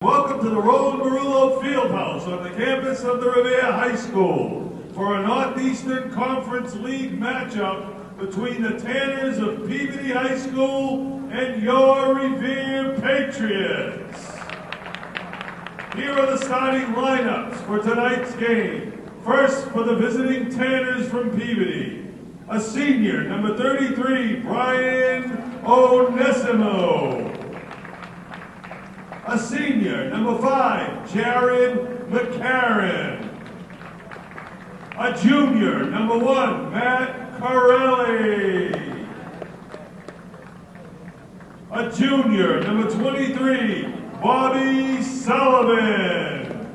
Welcome to the Roland Marullo Fieldhouse on the campus of the Revere High School for a Northeastern Conference League matchup between the Tanners of Peabody High School and your Revere Patriots. Here are the starting lineups for tonight's game. First, for the visiting Tanners from Peabody, a senior, number 33, Brian Onesimo. A senior, number 5, Jared McCarron. A junior, number 1, Matt Corelli. A junior, number 23, Bobby Sullivan.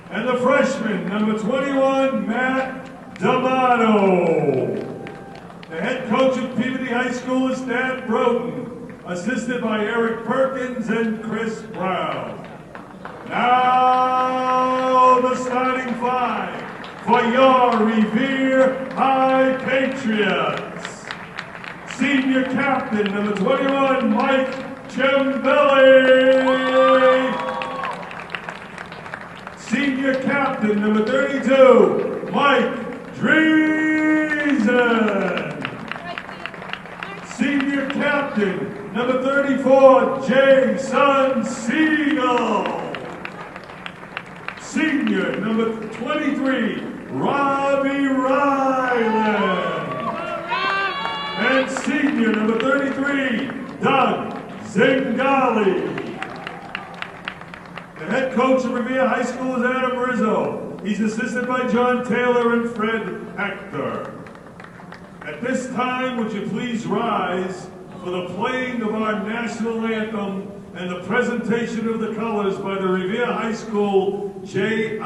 And the freshman, number 21, Matt D'Amato. The head coach of Peabody High School is Dan Broughton, assisted by Eric Perkins and Chris Brown. Now the starting five for your Revere High Patriots. Senior captain, number 21, Mike Ciambelli. Senior captain, number 32, Mike Dreesen. Senior captain, number 34, Jason Siegel. Senior, number 23, Robbie Ryland. And senior, number 33, Doug Zingali. The head coach of Revere High School is Adam Rizzo. He's assisted by John Taylor and Fred Hector. At this time, would you please rise for the playing of our national anthem and the presentation of the colors by the Revere High School JROTC.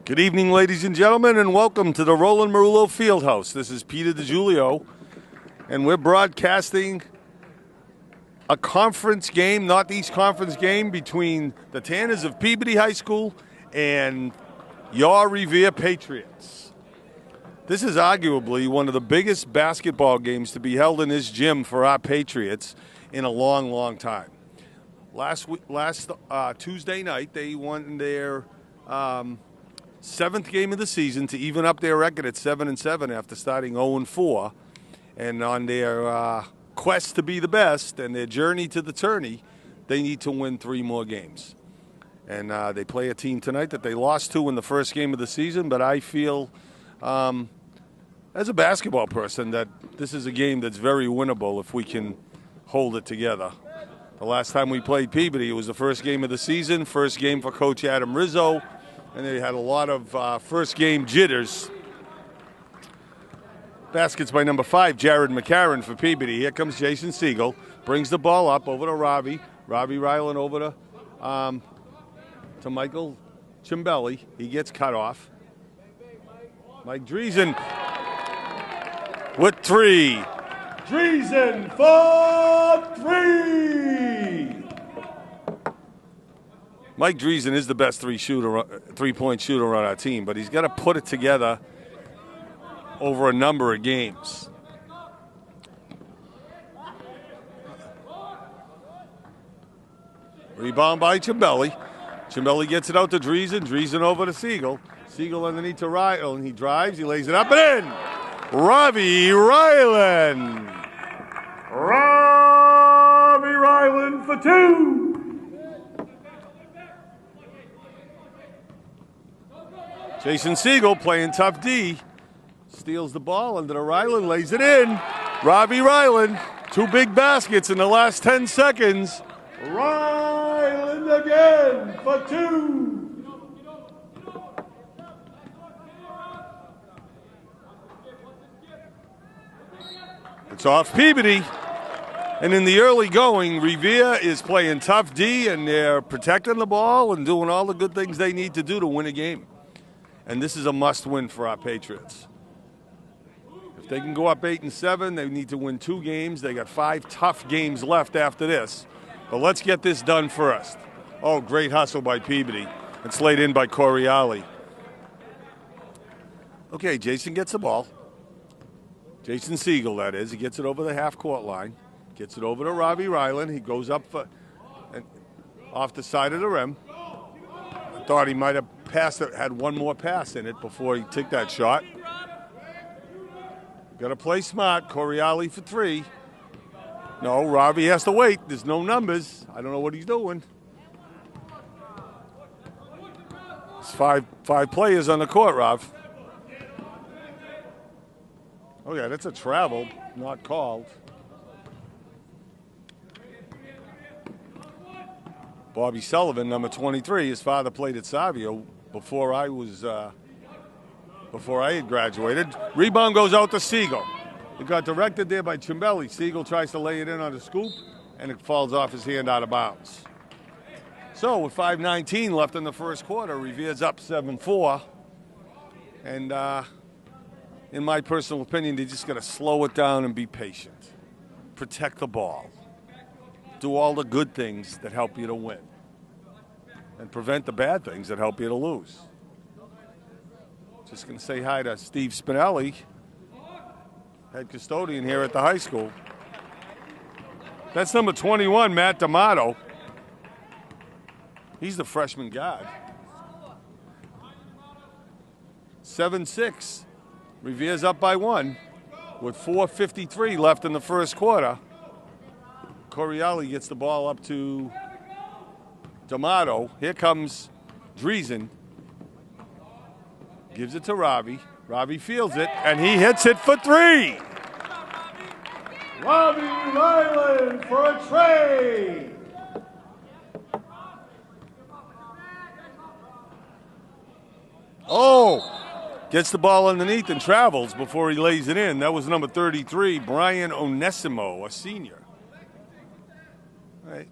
Good evening, ladies and gentlemen, and welcome to the Roland Marullo Fieldhouse. This is Peter DiGiulio, and we're broadcasting a conference game, Northeast Conference game, between the Tanners of Peabody High School and your Revere Patriots. This is arguably one of the biggest basketball games to be held in this gym for our Patriots in a long, long time. Last Tuesday night, they won their seventh game of the season to even up their record at 7-7 after starting 0-4. And on their quest to be the best and their journey to the tourney, they need to win 3 more games. And they play a team tonight that they lost to in the first game of the season, but I feel, as a basketball person, that this is a game that's very winnable if we can hold it together. The last time we played Peabody, it was the first game of the season, first game for Coach Adam Rizzo, and they had a lot of first-game jitters. Baskets by number 5, Jared McCarron for Peabody. Here comes Jason Siegel. Brings the ball up over to Robbie. Robbie Ryland over to Michael Ciambelli. He gets cut off. Mike Dreesen with 3. Dreesen for 3! Mike Driesen is the best three-point shooter on our team, but he's got to put it together over a number of games. Rebound by Cimbelli. Cimbelli gets it out to Driesen. Driesen over to Siegel. Siegel underneath to Ryland. He drives. He lays it up and in. Ravi Ryland. Ravi Ryland for two. Jason Siegel playing tough D. Steals the ball under the Ryland. Lays it in. Ravi Ryland. 2 big baskets in the last 10 seconds. Ryland again for two. It's off Peabody. And in the early going, Revere is playing tough D, and they're protecting the ball and doing all the good things they need to do to win a game. And this is a must-win for our Patriots. If they can go up 8-7, they need to win 2 games. They got 5 tough games left after this. But let's get this done first. Oh, great hustle by Peabody. It's laid in by Coriali. Okay, Jason gets the ball. Jason Siegel, that is. He gets it over the half-court line. Gets it over to Ravi Ryland. He goes up off the side of the rim. I thought he might have passed it, had one more pass in it before he took that shot. Got to play smart. Coriali for 3. No, Ravi has to wait. There's no numbers. I don't know what he's doing. There's five players on the court, Rav. Oh, yeah, that's a travel, not called. Bobby Sullivan, number 23. His father played at Savio before I had graduated. Rebound goes out to Siegel. It got directed there by Cimbelli. Siegel tries to lay it in on a scoop, and it falls off his hand out of bounds. So with 5:19 left in the first quarter, Revere's up 7-4. And in my personal opinion, they just got to slow it down and be patient. Protect the ball. Do all the good things that help you to win. And prevent the bad things that help you to lose. Just going to say hi to Steve Spinelli, head custodian here at the high school. That's number 21, Matt D'Amato. He's the freshman guard. 7-6. Revere's up by 1 with 4:53 left in the first quarter. Coriali gets the ball up to D'Amato. Here comes Driesen. Gives it to Ravi. Ravi fields it, and he hits it for 3. Ravi Ryland for a tray. Oh, gets the ball underneath and travels before he lays it in. That was number 33, Brian Onesimo, a senior. All right.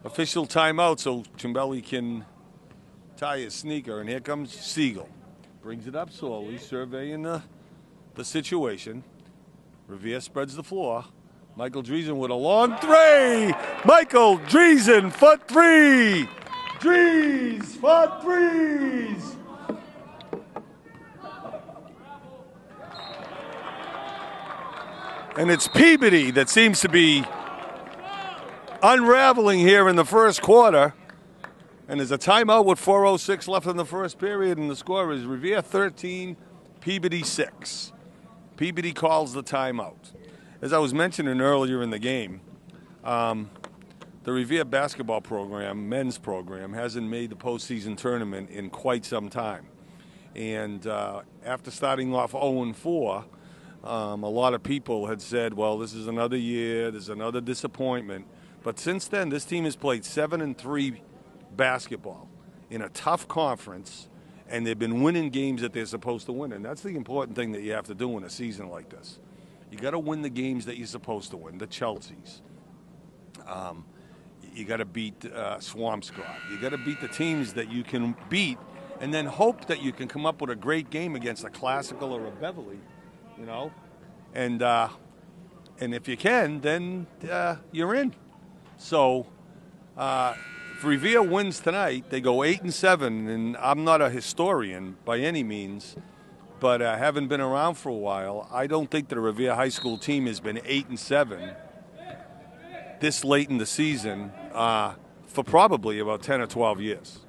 Official timeout so Cimbelli can tie his sneaker, and here comes Siegel. Brings it up slowly, surveying the situation. Revere spreads the floor. Michael Driesen with a long 3. Michael Driesen for 3. Drees for 3s. And it's Peabody that seems to be unraveling here in the first quarter. And there's a timeout with 4:06 left in the first period, and the score is Revere 13, Peabody 6. Peabody calls the timeout. As I was mentioning earlier in the game, the Revere basketball program, men's program, hasn't made the postseason tournament in quite some time. And after starting off 0-4, a lot of people had said, well, this is another year, there's another disappointment. But since then, this team has played 7-3 basketball in a tough conference, and they've been winning games that they're supposed to win. And that's the important thing that you have to do in a season like this. You got to win the games that you're supposed to win, the Chelseas. You got to beat Swampscott. You got to beat the teams that you can beat, and then hope that you can come up with a great game against a Classical or a Beverly, you know. And if you can, then you're in. So If Revere wins tonight, they go 8-7, and I'm not a historian by any means, but I haven't been around for a while. I don't think that a Revere High School team has been 8-7 this late in the season for probably about 10 or 12 years.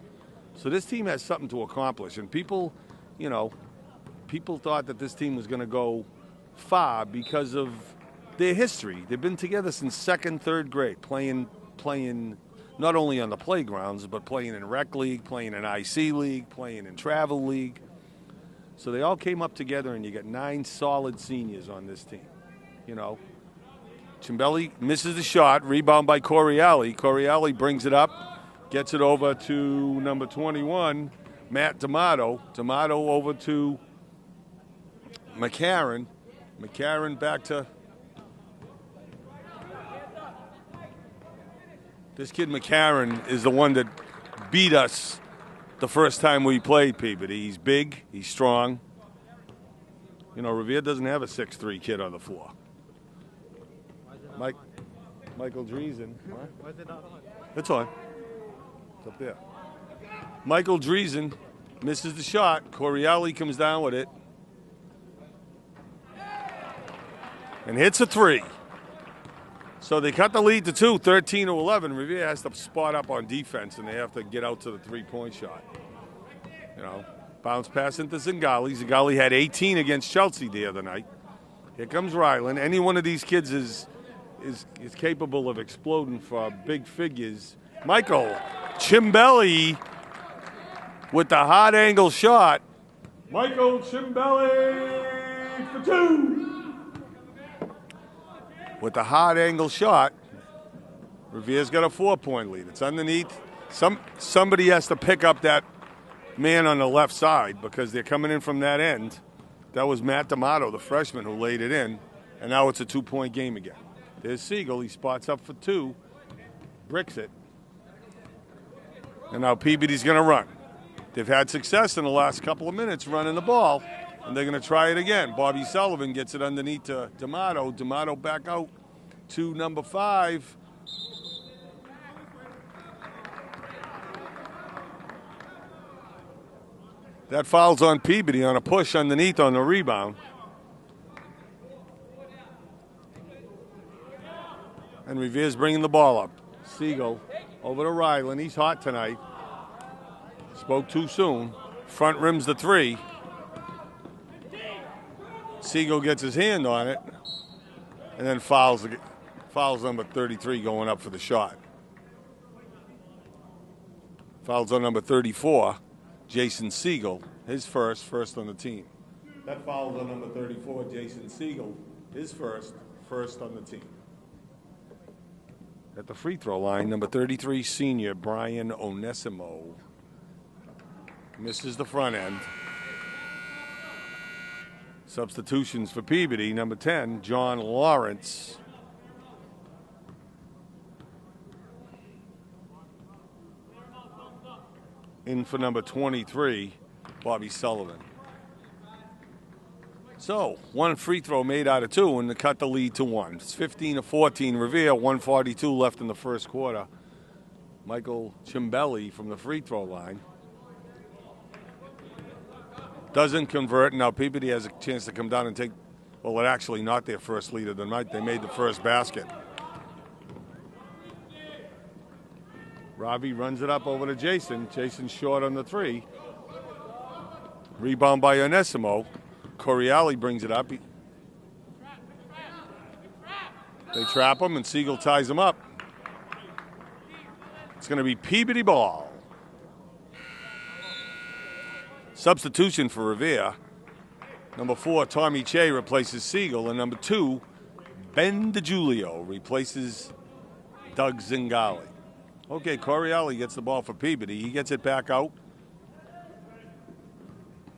So this team has something to accomplish, and people thought that this team was going to go far because of their history. They've been together since second, third grade, playing not only on the playgrounds, but playing in rec league, playing in IC league, playing in travel league. So they all came up together, and you got 9 solid seniors on this team. Cimbelli misses the shot, rebound by Coriali. Coriali brings it up, gets it over to number 21, Matt D'Amato. D'Amato over to McCarron. McCarron back to this kid. McCarron is the one that beat us the first time we played Peabody. He's big, he's strong. Revere doesn't have a 6'3" kid on the floor. Michael Dreesen. Why is it not on? It's on. It's up there. Michael Dreesen misses the shot. Coriali comes down with it and hits a 3. So they cut the lead to 2, 13-11. Revere has to spot up on defense, and they have to get out to the 3-point shot. Bounce pass into Zingali. Zingali had 18 against Chelsea the other night. Here comes Ryland. Any one of these kids is capable of exploding for big figures. Michael Cimbelli with the hard angle shot. Michael Cimbelli for 2. With the hard angle shot, Revere's got a 4-point lead. It's underneath. Somebody has to pick up that man on the left side because they're coming in from that end. That was Matt D'Amato, the freshman, who laid it in, and now it's a 2-point game again. There's Siegel. He spots up for 2, bricks it, and now Peabody's going to run. They've had success in the last couple of minutes running the ball, and they're going to try it again. Bobby Sullivan gets it underneath to D'Amato. D'Amato back out to number 5. That foul's on Peabody on a push underneath on the rebound. And Revere's bringing the ball up. Siegel over to Ryland. He's hot tonight. Spoke too soon. Front rims the 3. Siegel gets his hand on it. And then fouls number 33 going up for the shot. Fouls on number 34. Jason Siegel, his first on the team. That foul's on number 34, Jason Siegel, his first on the team. At the free throw line, number 33, senior Brian Onesimo misses the front end. Substitutions for Peabody, number 10, John Lawrence. In for number 23, Bobby Sullivan. So, 1 free throw made out of 2, and to cut the lead to 1. It's 15-14. Revere, 1:42 left in the first quarter. Michael Cimbelli from the free throw line doesn't convert. Now Peabody has a chance to come down and take, well, it actually not their first lead of the night. They made the first basket. Ravi runs it up over to Jason. Jason short on the 3. Rebound by Onesimo. Coriali brings it up. They trap him, and Siegel ties him up. It's going to be Peabody ball. Substitution for Revere. Number 4, Tommy Che replaces Siegel, and number 2, Ben DiGiulio replaces Doug Zingali. Okay, Coriali gets the ball for Peabody. He gets it back out.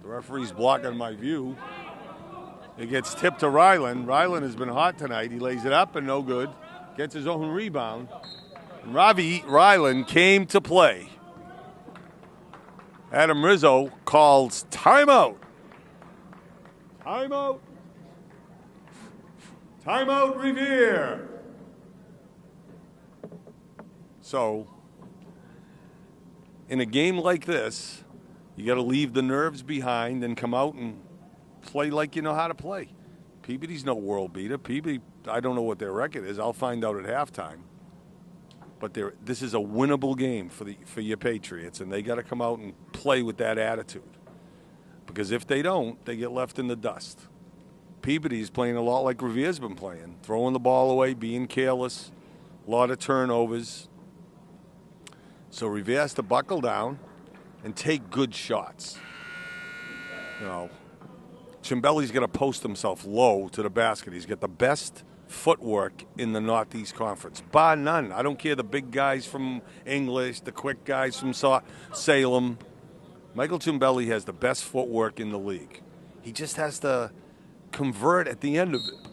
The referee's blocking my view. It gets tipped to Ryland. Ryland has been hot tonight. He lays it up and no good. Gets his own rebound. And Ravi Ryland came to play. Adam Rizzo calls timeout. Timeout. Timeout, Revere. So, in a game like this, you got to leave the nerves behind and come out and play like you know how to play. Peabody's no world beater. Peabody, I don't know what their record is. I'll find out at halftime. But this is a winnable game for your Patriots, and they got to come out and play with that attitude. Because if they don't, they get left in the dust. Peabody's playing a lot like Revere's been playing, throwing the ball away, being careless, a lot of turnovers. So Revere has to buckle down and take good shots. You know, Cimbelli's got to post himself low to the basket. He's got the best footwork in the Northeast Conference, bar none. I don't care the big guys from English, the quick guys from Salem. Michael Cimbelli has the best footwork in the league. He just has to convert at the end of it.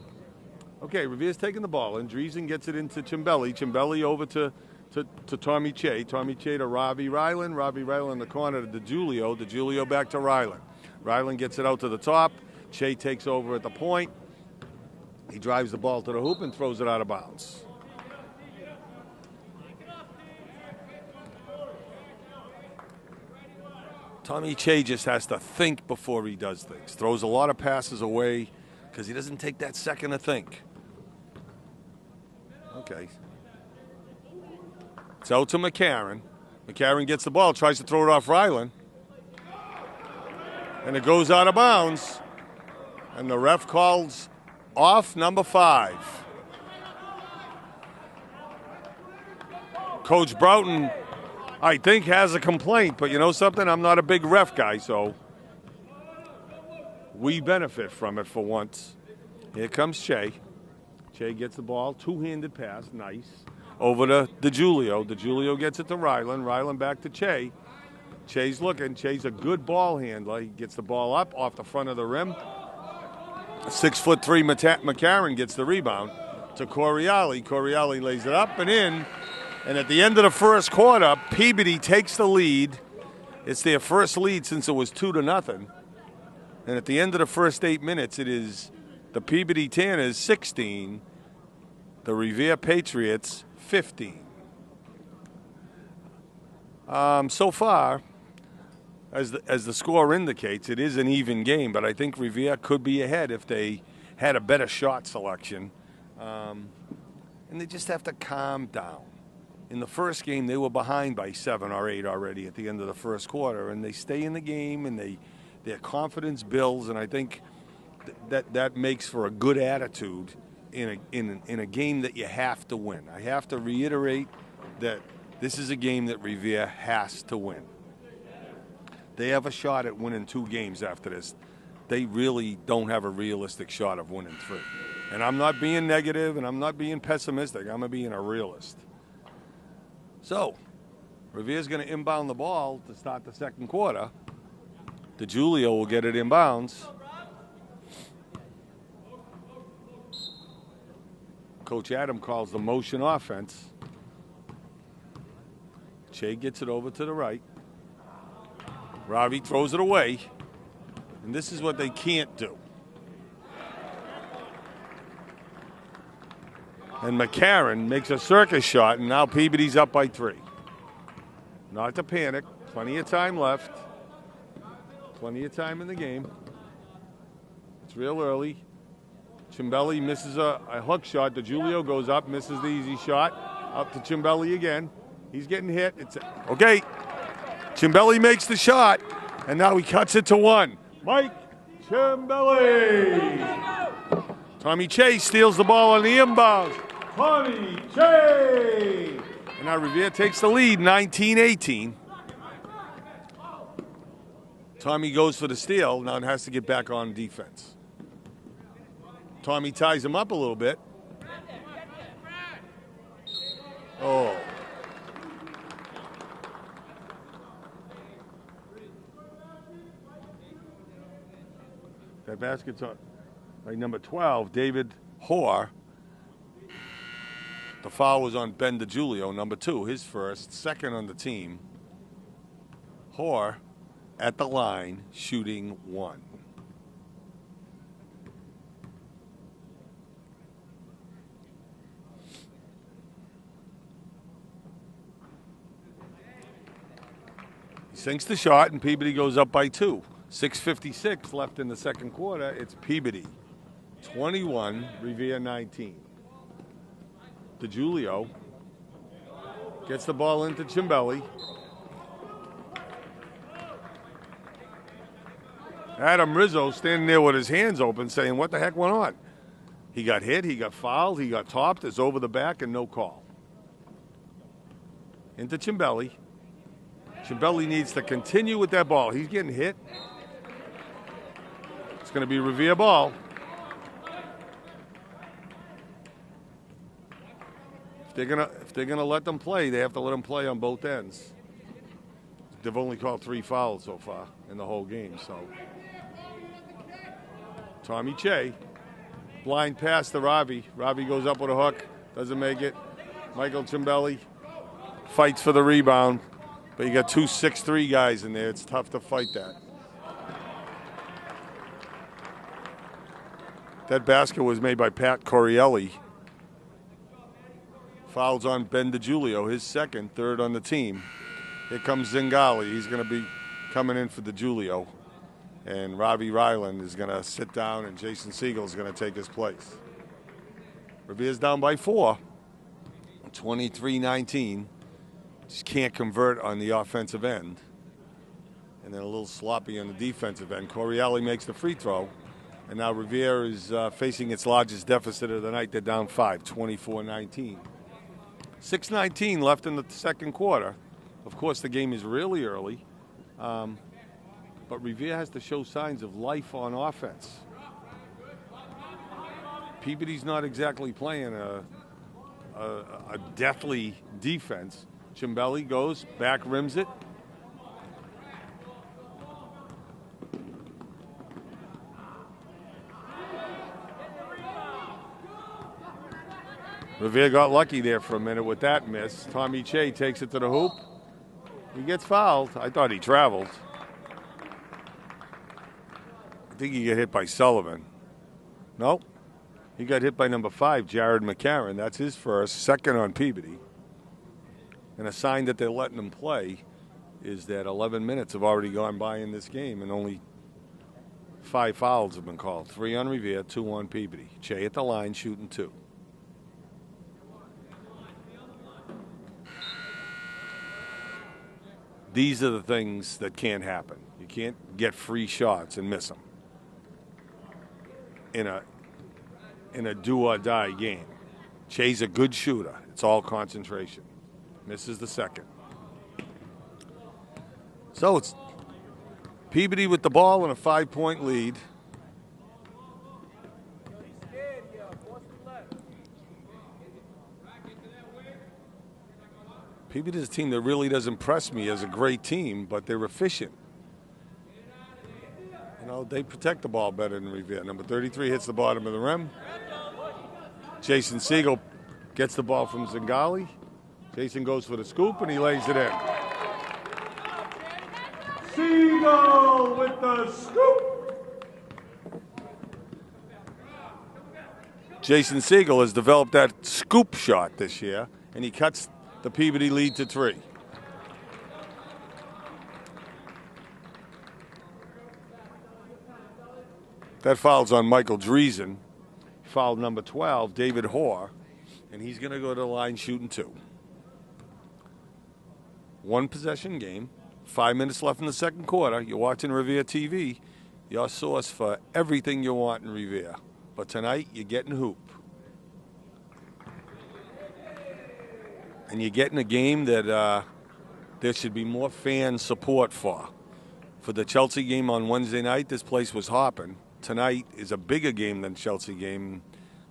Okay, Revere's taking the ball, and Driesen gets it into Cimbelli. Cimbelli over to Tommy Che. Tommy Che to Ravi Ryland. Ravi Ryland in the corner to DeGiulio. DeGiulio back to Ryland. Ryland gets it out to the top. Che takes over at the point. He drives the ball to the hoop and throws it out of bounds. Tommy Che just has to think before he does things. Throws a lot of passes away because he doesn't take that second to think. Okay. It's out to McCarron. McCarron gets the ball, tries to throw it off Ryland. And it goes out of bounds. And the ref calls off number 5. Coach Broughton, I think, has a complaint, but you know something? I'm not a big ref guy, so we benefit from it for once. Here comes Che. Che gets the ball, two-handed pass, nice. Over to DeGiulio. DeGiulio gets it to Ryland. Ryland back to Che. Che's looking. Che's a good ball handler. He gets the ball up off the front of the rim. 6'3" McCarron gets the rebound to Coriali. Coriali lays it up and in. And at the end of the first quarter, Peabody takes the lead. It's their first lead since it was 2-0. And at the end of the first 8 minutes, it is the Peabody Tanners 16, the Revere Patriots 15. So far, as the score indicates, it is an even game, but I think Revere could be ahead if they had a better shot selection. And they just have to calm down. In the first game, they were behind by 7 or 8 already at the end of the first quarter, and they stay in the game, and their confidence builds, and I think that makes for a good attitude in a game that you have to win. I have to reiterate that this is a game that Revere has to win. They have a shot at winning 2 games after this. They really don't have a realistic shot of winning 3. And I'm not being negative, and I'm not being pessimistic. I'm being a realist. So, Revere's going to inbound the ball to start the second quarter. DeGiulio will get it inbounds. Coach Adam calls the motion offense. Che gets it over to the right. Ravi throws it away. And this is what they can't do. And McCarron makes a circus shot, and now Peabody's up by 3. Not to panic. Plenty of time left. Plenty of time in the game. It's real early. Cimbelli misses a hook shot. DeGiulio goes up, misses the easy shot. Up to Cimbelli again. He's getting hit. Okay. Cimbelli makes the shot, and now he cuts it to 1. Mike Cimbelli. Tommy Che steals the ball on the inbound. Tommy Che. And now Revere takes the lead, 19-18. Tommy goes for the steal. Now it has to get back on defense. Tommy ties him up a little bit. Oh. That basket's on by number 12, David Hoare. The foul was on Ben DeGiulio, number 2, his first, second on the team. Hoare at the line, shooting 1. sinks the shot, and Peabody goes up by 2. 6:56 left in the second quarter. It's Peabody 21, Revere 19. DeGiulio gets the ball into Cimbelli. Adam Rizzo standing there with his hands open saying, what the heck went on? He got hit, he got fouled, he got topped, it's over the back, and no call. Into Cimbelli. Cimbelli needs to continue with that ball. He's getting hit. It's going to be Revere ball. If they're gonna let them play, they have to let them play on both ends. They've only called 3 fouls so far in the whole game. So Tommy Che, blind pass to Ravi. Ravi goes up with a hook, doesn't make it. Michael Cimbelli fights for the rebound, but you got 2 6'3" guys in there. It's tough to fight that. That basket was made by Pat Corielli. Fouls on Ben DeGiulio, his second, third on the team. Here comes Zingali. He's going to be coming in for DeGiulio. And Ravi Ryland is going to sit down, and Jason Siegel is going to take his place. Revere's down by 4, 23-19. Just can't convert on the offensive end. And then a little sloppy on the defensive end. Corielli makes the free throw. And now Revere is facing its largest deficit of the night. They're down 5, 24-19. 6:19 left in the second quarter. Of course, the game is really early. But Revere has to show signs of life on offense. Peabody's not exactly playing a deathly defense. Cimbelli goes, back rims it. Revere got lucky there for a minute with that miss. Tommy Che takes it to the hoop. He gets fouled. I thought he traveled. I think he got hit by Sullivan. No, he got hit by number 5, Jared McCarron. That's his first, second on Peabody. And a sign that they're letting him play is that 11 minutes have already gone by in this game, and only 5 fouls have been called. 3 on Revere, 2 on Peabody. Che at the line, shooting 2. These are the things that can't happen. You can't get free shots and miss them in a do-or-die game. Che's a good shooter. It's all concentration. Misses the second. So it's Peabody with the ball and a 5-point lead. Peabody is a team that really does impress me as a great team, but they're efficient. You know, they protect the ball better than Revere. Number 33 hits the bottom of the rim. Jason Siegel gets the ball from Zingali. Jason goes for the scoop, and he lays it in. Siegel with the scoop. Jason Siegel has developed that scoop shot this year, and he cuts the Peabody lead to 3. That foul's on Michael Driesen. Fouled number 12, David Hoare, and he's going to go to the line shooting 2. 1 possession game, 5 minutes left in the second quarter. You're watching Revere TV, your source for everything you want in Revere. But tonight, you're getting hoop. And you're getting a game that there should be more fan support for. For the Chelsea game on Wednesday night, this place was hopping. Tonight is a bigger game than Chelsea game.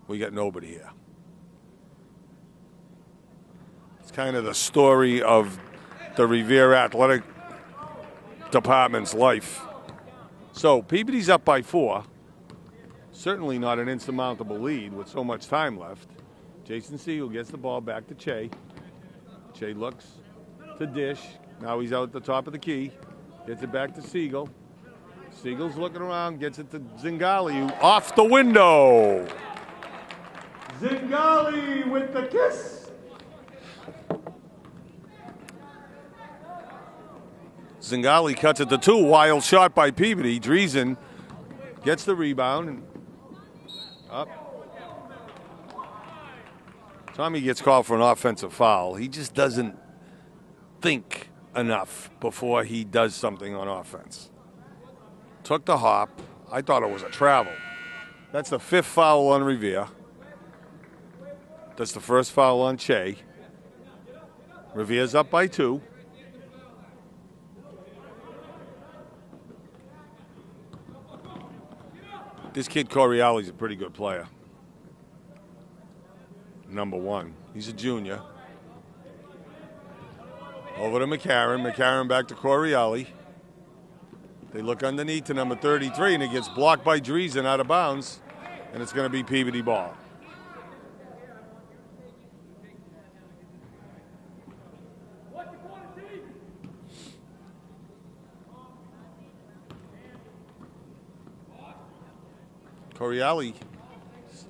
We got nobody here. It's kind of the story of the Revere Athletic Department's life. So Peabody's up by 4. Certainly not an insurmountable lead with so much time left. Jason Siegel gets the ball back to Che. Che looks to dish. Now he's out at the top of the key. Gets it back to Siegel. Siegel's looking around, gets it to Zingali, who off the window. Zingali with the kiss. Zingali cuts it to 2. Wild shot by Peabody. Driesen gets the rebound. And up. Tommy gets called for an offensive foul. He just doesn't think enough before he does something on offense. Took the hop. I thought it was a travel. That's the 5th foul on Revere. That's the 1st foul on Che. Revere's up by 2. This kid Correale's a pretty good player. Number 1. He's a junior. Over to McCarron. McCarron back to Correale. They look underneath to number 33, and it gets blocked by Driesen out of bounds, and it's going to be Peabody ball. Correale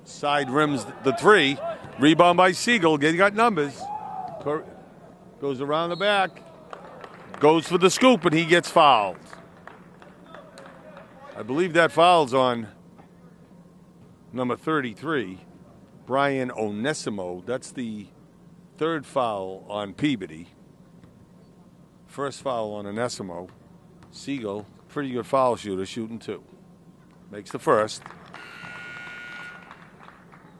side rims the 3. Rebound by Siegel. He got numbers. Goes around the back. Goes for the scoop, and he gets fouled. I believe that foul's on number 33, Brian Onesimo. That's the 3rd foul on Peabody. 1st foul on Onesimo. Siegel, pretty good foul shooter, shooting 2. Makes the 1st.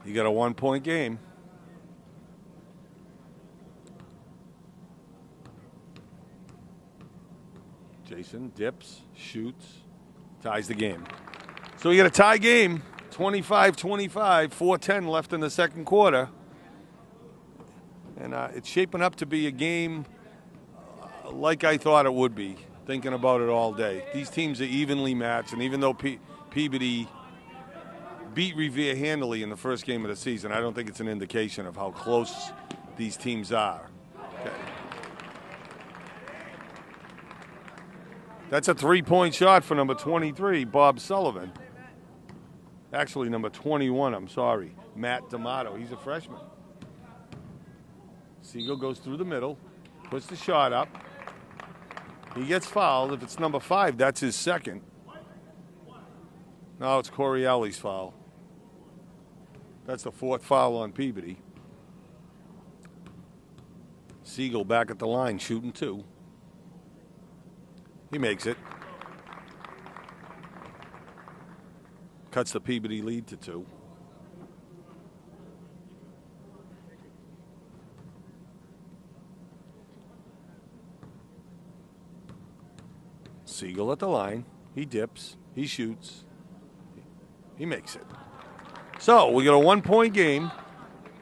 You got a 1-point game. Jason dips, shoots, ties the game. So we got a tie game, 25-25, 4:10 left in the second quarter. And it's shaping up to be a game like I thought it would be, thinking about it all day. These teams are evenly matched, and even though Peabody beat Revere handily in the first game of the season, I don't think it's an indication of how close these teams are. Okay. That's a 3-point shot for number 23, Bob Sullivan. Actually, number 21, I'm sorry, Matt D'Amato. He's a freshman. Siegel goes through the middle, puts the shot up. He gets fouled. If it's number 5, that's his 2nd. Now it's Correale's foul. That's the 4th foul on Peabody. Siegel back at the line, shooting 2. He makes it. Cuts the Peabody lead to 2. Siegel at the line. He dips. He shoots. He makes it. So we got a 1-point game.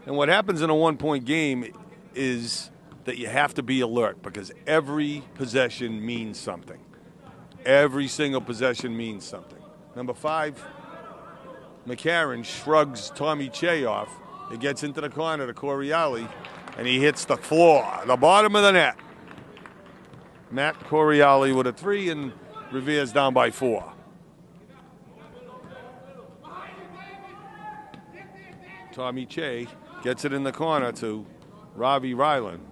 And what happens in a 1-point game is that you have to be alert because every possession means something. Every single possession means something. Number 5, McCarron shrugs Tommy Che off. It gets into the corner to Correale, and he hits the floor, the bottom of the net. Matt Correale with a 3, and Revere's down by 4. Tommy Che gets it in the corner to Ravi Ryland.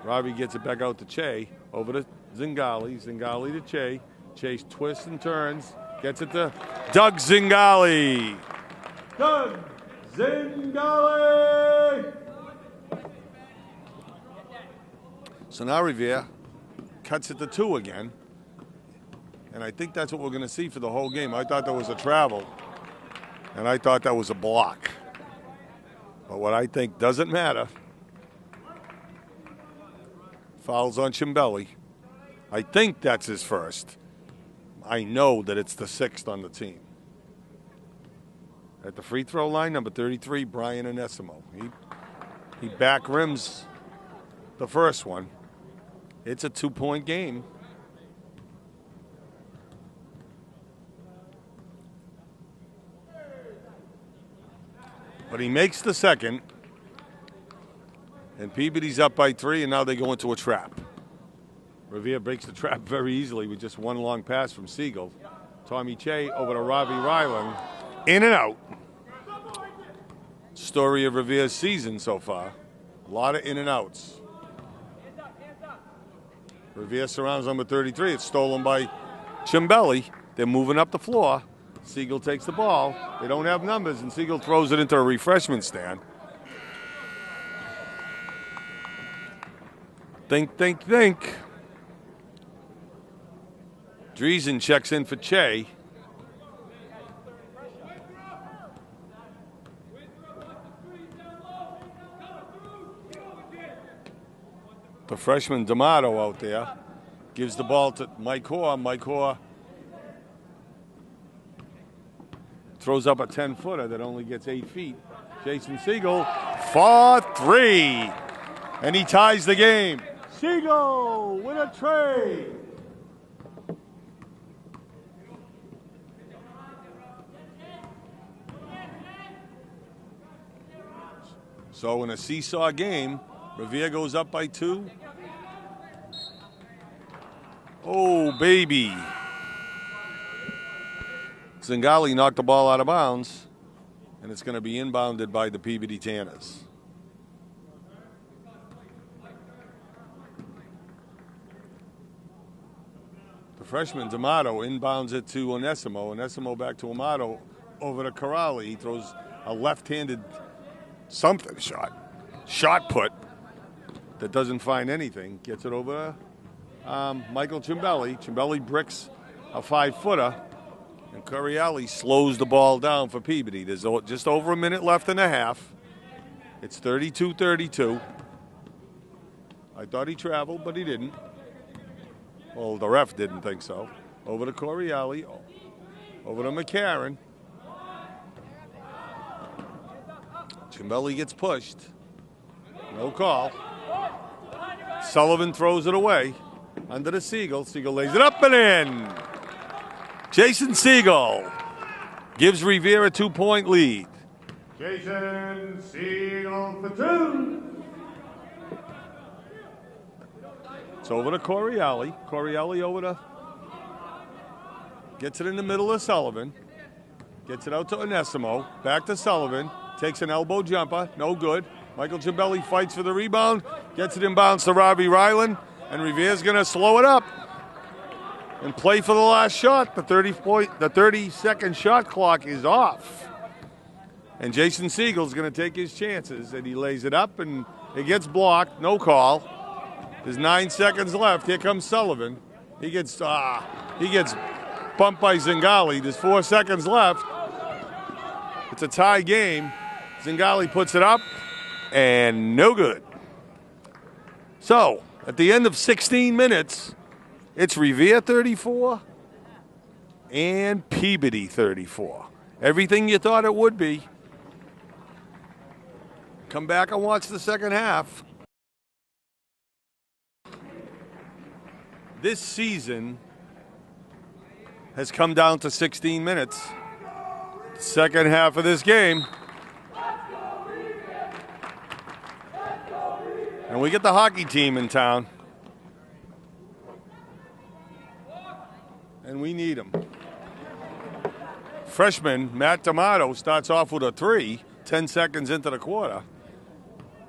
Ravi gets it back out to Che, over to Zingali. Zingali to Che. Che twists and turns, gets it to Doug Zingali. Doug Zingali! So now Revere cuts it to 2 again. And I think that's what we're going to see for the whole game. I thought that was a travel. And I thought that was a block. But what I think doesn't matter. Fouls on Cimbelli. I think that's his 1st. I know that it's the 6th on the team. At the free throw line, number 33, Brian Onesimo. He back rims the 1st one. It's a 2-point game. But he makes the 2nd. And Peabody's up by 3, and now they go into a trap. Revere breaks the trap very easily with just one long pass from Siegel. Tommy Che over to Ravi Ryland. In and out. Story of Revere's season so far. A lot of in and outs. Revere surrounds number 33. It's stolen by Cimbelli. They're moving up the floor. Siegel takes the ball. They don't have numbers, and Siegel throws it into a refreshment stand. Think. Driesen checks in for Che. The freshman D'Amato out there gives the ball to Mike Hoare. Mike Hoare throws up a 10-footer that only gets 8 feet. Jason Siegel for 3. And he ties the game. Siegel with a tray. So in a seesaw game, Revere goes up by 2. Oh, baby. Zingali knocked the ball out of bounds, and it's going to be inbounded by the Peabody Tanners. The freshman, D'Amato, inbounds it to Onesimo. Onesimo back to Amato over to Corrali. He throws a left-handed something shot put that doesn't find anything. Gets it over Michael Cimbelli. Cimbelli bricks a 5-footer, and Corrali slows the ball down for Peabody. There's just over a minute left and a half. It's 32-32. I thought he traveled, but he didn't. Well, the ref didn't think so. Over to Corrali. Over to McCarron. Cimbelli gets pushed. No call. Sullivan throws it away. Under the Siegel. Siegel lays it up and in. Jason Siegel gives Revere a 2-point lead. Jason Siegel for 2. It's over to Corrali. Corrali over to, gets it in the middle of Sullivan. Gets it out to Onesimo. Back to Sullivan. Takes an elbow jumper. No good. Michael Cimbelli fights for the rebound. Gets it inbounds to Robbie Ryland. And Revere's going to slow it up and play for the last shot. The 30-second shot clock is off. And Jason Siegel's going to take his chances. And he lays it up, and it gets blocked. No call. There's 9 seconds left. Here comes Sullivan. He gets bumped by Zingali. There's 4 seconds left. It's a tie game. Zingali puts it up, and no good. So, at the end of 16 minutes, it's Revere 34 and Peabody 34. Everything you thought it would be. Come back and watch the second half. This season has come down to 16 minutes. Second half of this game. And we get the hockey team in town. And we need them. Freshman Matt D'Amato starts off with a 3, 10 seconds into the quarter.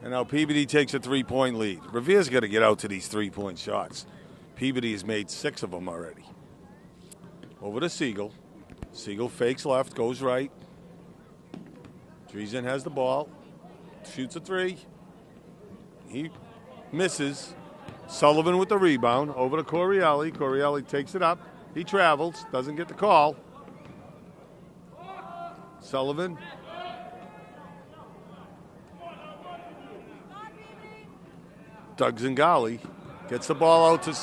And now Peabody takes a 3-point lead. Revere's got to get out to these 3-point shots. Peabody has made 6 of them already. Over to Siegel. Siegel fakes left, goes right. Driesen has the ball. Shoots a 3. He misses. Sullivan with the rebound. Over to Corrali. Corrali takes it up. He travels. Doesn't get the call. Sullivan. Doug Zingali gets the ball out to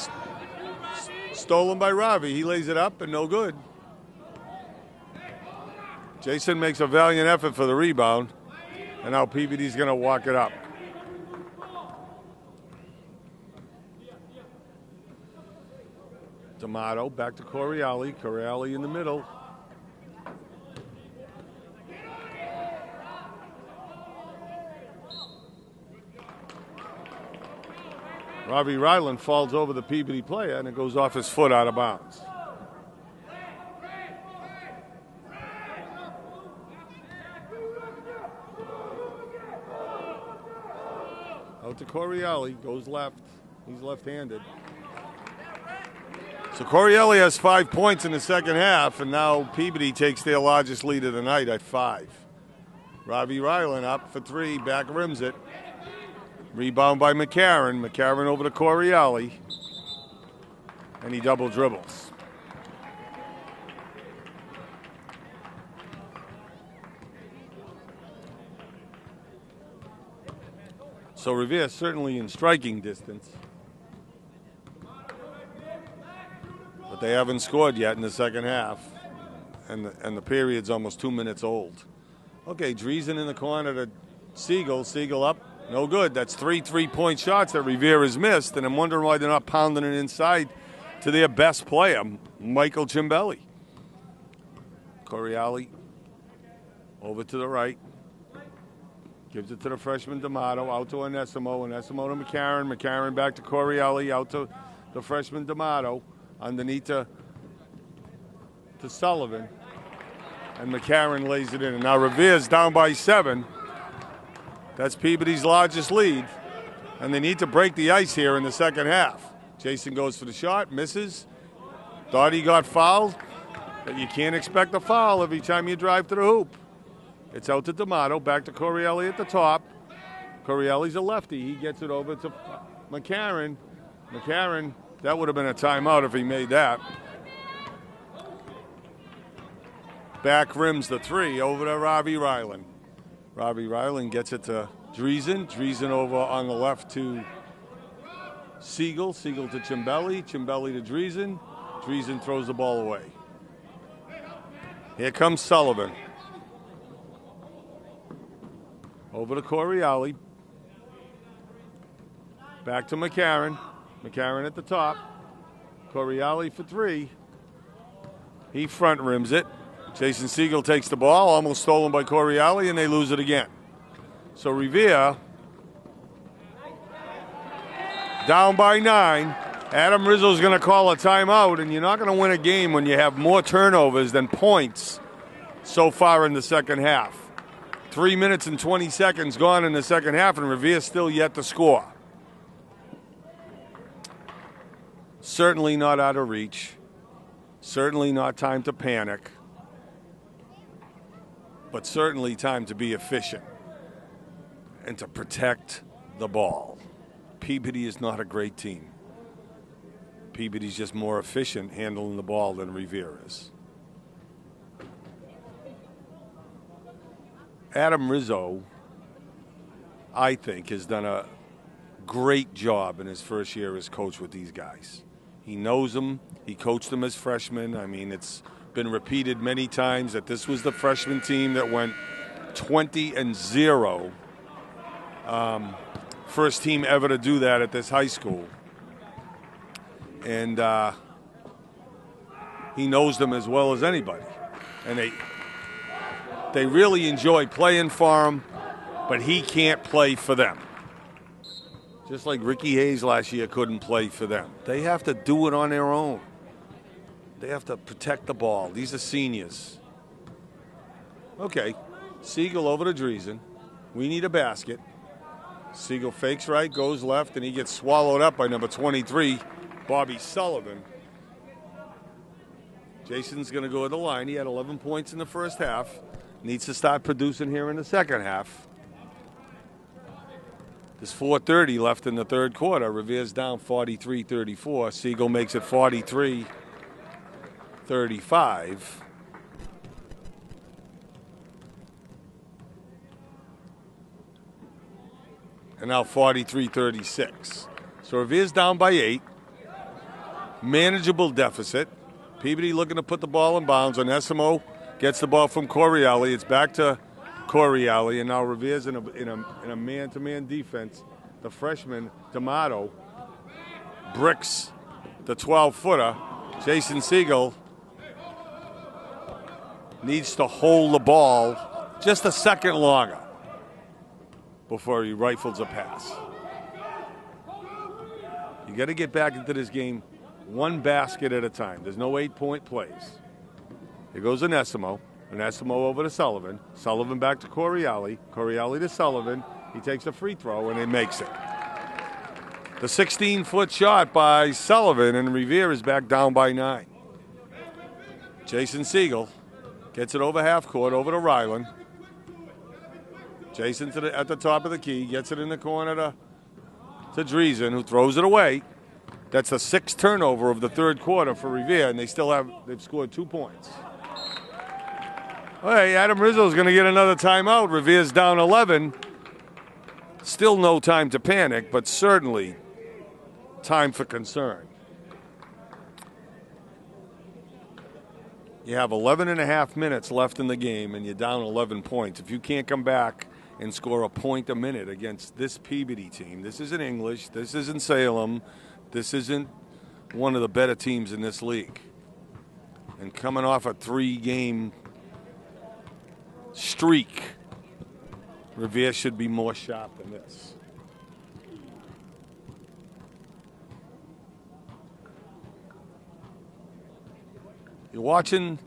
stolen by Ravi. He lays it up and no good. Jason makes a valiant effort for the rebound, and now Peabody's going to walk it up. D'Amato back to Corrali. Corrali in the middle. Robbie Ryland falls over the Peabody player, and it goes off his foot out of bounds. Out to Corrali, goes left. He's left-handed. So Corielli has 5 points in the second half, and now Peabody takes their largest lead of the night at 5. Robbie Ryland up for 3, back rims it. Rebound by McCarron. McCarron over to Corielli, and he double dribbles. So Revere certainly in striking distance. But they haven't scored yet in the second half. And the period's almost 2 minutes old. Okay, Driesen in the corner to Siegel. Siegel up. No good. That's 3 3-point shots that Revere has missed. And I'm wondering why they're not pounding it inside to their best player, Michael Cimbelli. Corielli over to the right. Gives it to the freshman D'Amato, out to Onesimo to McCarron. McCarron back to Corielli, out to the freshman D'Amato, underneath to Sullivan. And McCarron lays it in. And now Revere's down by 7. That's Peabody's largest lead. And they need to break the ice here in the second half. Jason goes for the shot, misses. Thought he got fouled, but you can't expect a foul every time you drive to the hoop. It's out to D'Amato, back to Corielli at the top. Corielli's a lefty. He gets it over to McCarron. McCarron, that would have been a timeout if he made that. Back rims the 3 over to Robbie Ryland. Robbie Ryland gets it to Driesen. Driesen over on the left to Siegel. Siegel to Cimbelli. Cimbelli to Driesen. Driesen throws the ball away. Here comes Sullivan. Over to Corielli. Back to McCarron. McCarron at the top. Corielli for 3. He front rims it. Jason Siegel takes the ball, almost stolen by Corielli, and they lose it again. So Revere down by 9. Adam Rizzo's going to call a timeout, and you're not going to win a game when you have more turnovers than points so far in the second half. 3 minutes and 20 seconds gone in the second half, and Revere still yet to score. Certainly not out of reach. Certainly not time to panic. But certainly time to be efficient and to protect the ball. Peabody is not a great team. Peabody's just more efficient handling the ball than Revere is. Adam Rizzo, I think, has done a great job in his first year as coach with these guys. He knows them. He coached them as freshmen. I mean, it's been repeated many times that this was the freshman team that went 20-0. First team ever to do that at this high school. And he knows them as well as anybody. And they really enjoy playing for him, but he can't play for them. Just like Ricky Hayes last year couldn't play for them. They have to do it on their own. They have to protect the ball. These are seniors. Okay, Siegel over to Driesen. We need a basket. Siegel fakes right, goes left, and he gets swallowed up by number 23, Bobby Sullivan. Jason's going to go to the line. He had 11 points in the first half. Needs to start producing here in the second half. There's 4:30 left in the third quarter. Revere's down 43-34. Siegel makes it 43-35. And now 43-36. So Revere's down by 8. Manageable deficit. Peabody looking to put the ball in bounds. Onesimo gets the ball from Corielli. It's back to Corielli, and now Revere's in a man-to-man defense. The freshman, D'Amato, bricks the 12-footer. Jason Siegel needs to hold the ball just a second longer before he rifles a pass. You got to get back into this game one basket at a time. There's no 8-point plays. Here goes Onesimo. Onesimo over to Sullivan. Sullivan back to Corielli. Corielli to Sullivan. He takes a free throw, and he makes it. The 16-foot shot by Sullivan, and Revere is back down by 9. Jason Siegel gets it over half court, over to Ryland. Jason at the top of the key, gets it in the corner to Driesen, who throws it away. That's the 6th turnover of the third quarter for Revere, and they've scored 2 points. Hey, Adam Rizzo's going to get another timeout. Revere's down 11. Still no time to panic, but certainly time for concern. You have 11 and a half minutes left in the game, and you're down 11 points. If you can't come back and score a point a minute against this Peabody team, this isn't English, this isn't Salem, this isn't one of the better teams in this league. And coming off a 3-game streak, Revere should be more sharp than this. You're watching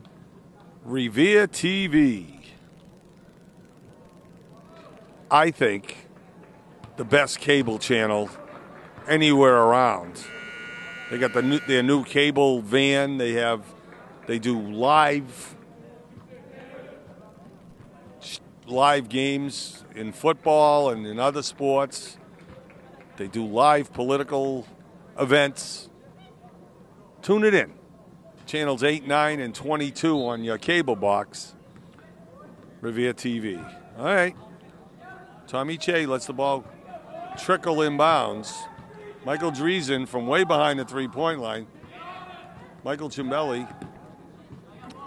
Revere TV. I think the best cable channel anywhere around. They got their new cable van. They do live games in football and in other sports. They do live political events. Tune it in. Channels 8, 9, and 22 on your cable box. Revere TV. All right. Tommy Che lets the ball trickle inbounds. Michael Driesen from way behind the three-point line. Michael Cimbelli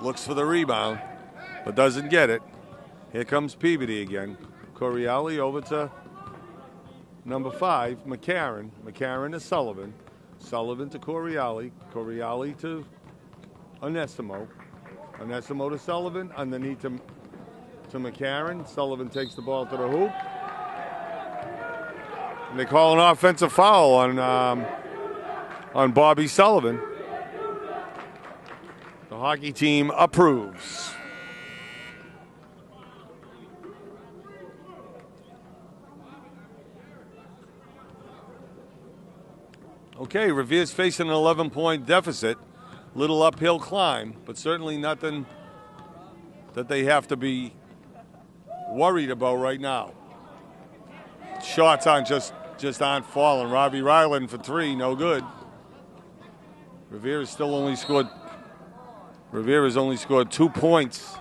looks for the rebound, but doesn't get it. Here comes Peabody again. Coriali over to number 5, McCarron. McCarron to Sullivan. Sullivan to Coriali. Coriali to Onesimo. Onesimo to Sullivan. Underneath to McCarron. Sullivan takes the ball to the hoop. And they call an offensive foul on Bobby Sullivan. The hockey team approves. Okay, Revere's facing an 11-point deficit. Little uphill climb, but certainly nothing that they have to be worried about right now. Shots aren't just aren't falling. Robbie Ryland for 3, no good. Revere has only scored 2 points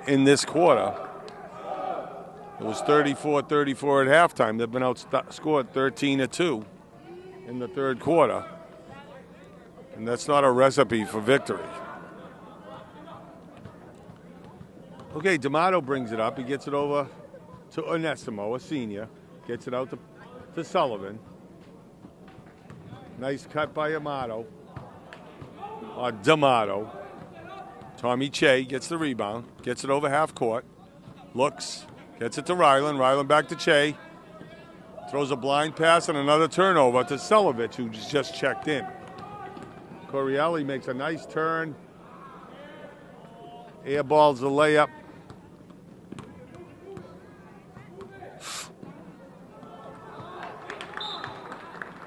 in this quarter. It was 34-34 at halftime. They've been outscored 13-2 in the third quarter. And that's not a recipe for victory. Okay, D'Amato brings it up. He gets it over to Onesimo, a senior. Gets it out to Sullivan. Nice cut by D'Amato. Tommy Che gets the rebound. Gets it over half court. Looks. Gets it to Ryland. Ryland back to Che. Throws a blind pass and another turnover to Selovich, who just checked in. Coriali makes a nice turn. Airballs the layup.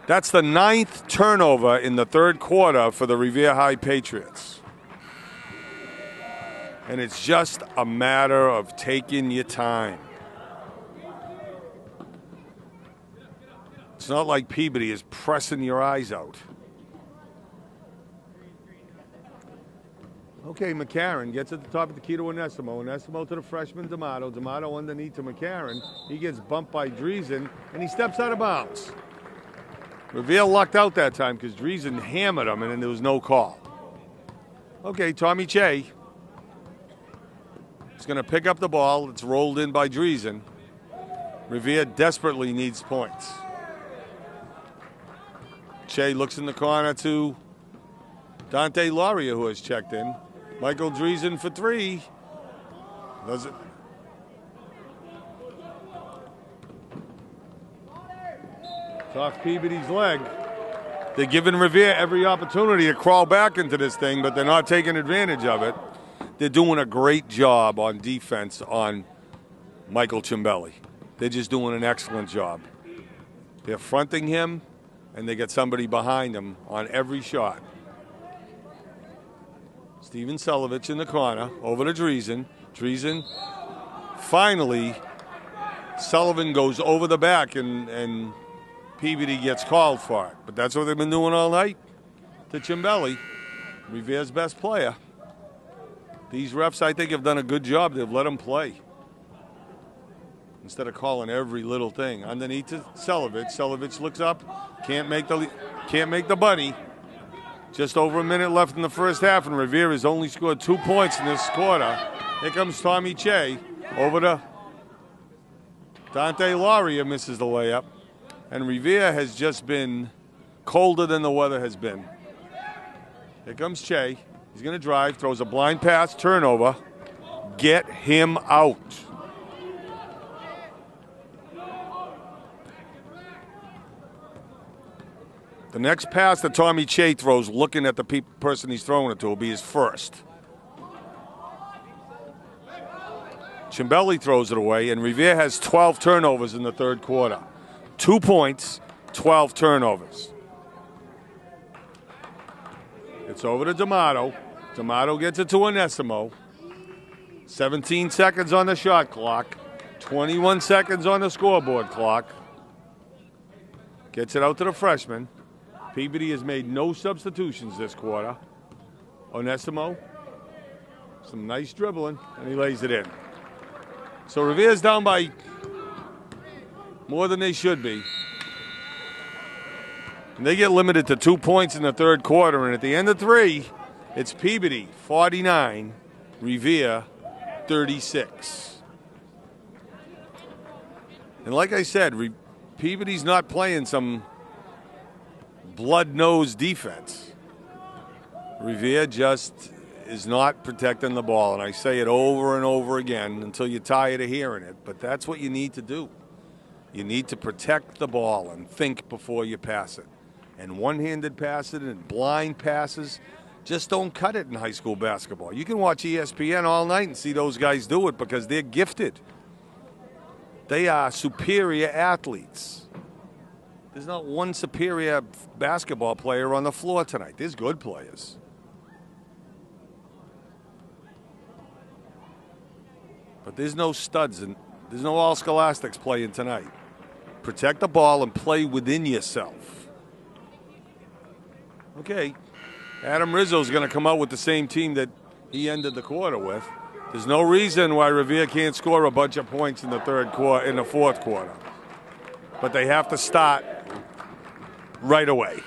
That's the 9th turnover in the third quarter for the Revere High Patriots. And it's just a matter of taking your time. It's not like Peabody is pressing your eyes out. Okay, McCarron gets at the top of the key to Onesimo. Onesimo to the freshman D'Amato. D'Amato underneath to McCarron. He gets bumped by Driesen, and he steps out of bounds. Revere lucked out that time because Driesen hammered him, and then there was no call. Okay, Tommy Che is going to pick up the ball. It's rolled in by Driesen. Revere desperately needs points. Che looks in the corner to Dante Lauria, who has checked in. Michael Driesen for 3. Does it? It's off Peabody's leg. They're giving Revere every opportunity to crawl back into this thing, but they're not taking advantage of it. They're doing a great job on defense on Michael Cimbelli. They're just doing an excellent job. They're fronting him. and they get somebody behind them on every shot. Steven Celovich in the corner, over to Driesen. Driesen, finally, Sullivan goes over the back, and Peabody gets called for it. But that's what they've been doing all night to Cimbelli, Revere's best player. These refs, I think, have done a good job. They've let him play instead of calling every little thing. Underneath to Celovich. Celovich looks up, can't make the bunny. Just over a minute left in the first half, and Revere has only scored 2 points in this quarter. Here comes Tommy Che over to Dante Lauria, misses the layup. And Revere has just been colder than the weather has been. Here comes Che. He's going to drive, throws a blind pass, turnover. Get him out. The next pass that Tommy Che throws, looking at the person he's throwing it to, will be his first. Cimbelli throws it away, and Revere has 12 turnovers in the third quarter. 2 points, 12 turnovers. It's over to D'Amato. D'Amato gets it to Onesimo. 17 seconds on the shot clock. 21 seconds on the scoreboard clock. Gets it out to the freshman. Peabody has made no substitutions this quarter. Onesimo, some nice dribbling, and he lays it in. So Revere's down by more than they should be. And they get limited to 2 points in the third quarter, and at the end of three, it's Peabody 49, Revere 36. And like I said, Peabody's not playing some blood-nosed defense. Revere just is not protecting the ball, and I say it over and over again until you're tired of hearing it, but that's what you need to do. You need to protect the ball and think before you pass it. And one-handed passing and blind passes just don't cut it in high school basketball. You can watch ESPN all night and see those guys do it because they're gifted. They are superior athletes. There's not one superior basketball player on the floor tonight. There's good players. But there's no studs and there's no all scholastics playing tonight. Protect the ball and play within yourself. Okay, Adam Rizzo's going to come out with the same team that he ended the quarter with. There's no reason why Revere can't score a bunch of points in the fourth quarter. But they have to start right away.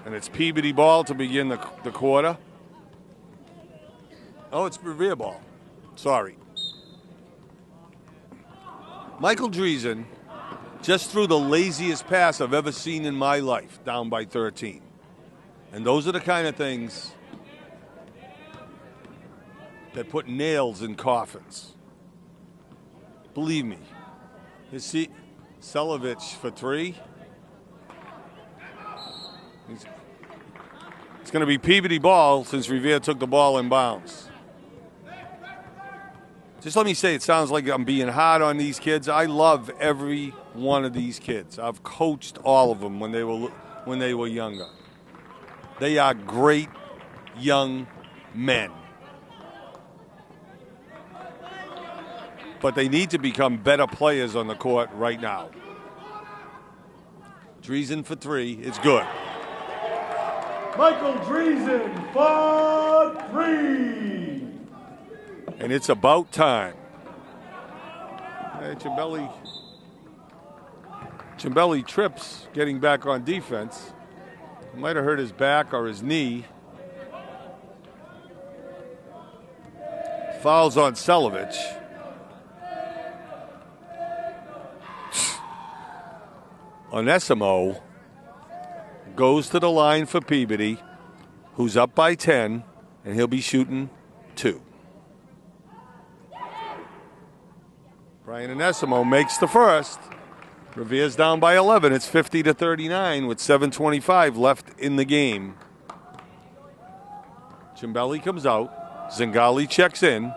And it's Peabody ball to begin the quarter. Oh, it's Revere ball. Sorry. Michael Driesen just threw the laziest pass I've ever seen in my life, down by 13. And those are the kind of things that put nails in coffins. Believe me. You see Celovich for three. It's going to be Peabody ball since Revere took the ball in bounds. Just let me say, it sounds like I'm being hard on these kids. I love every one of these kids. I've coached all of them when they were younger. They are great young men. But they need to become better players on the court right now. Driesen for three. It's good. Michael Driesen for three. And it's about time. Hey, Cimbelli trips getting back on defense. He might have hurt his back or his knee. Fouls on Celovich. Onesimo goes to the line for Peabody, who's up by 10, and he'll be shooting 2. Brian Onesimo makes the first. Revere's down by 11. It's 50-39 with 7:25 left in the game. Cimbelli comes out. Zingali checks in.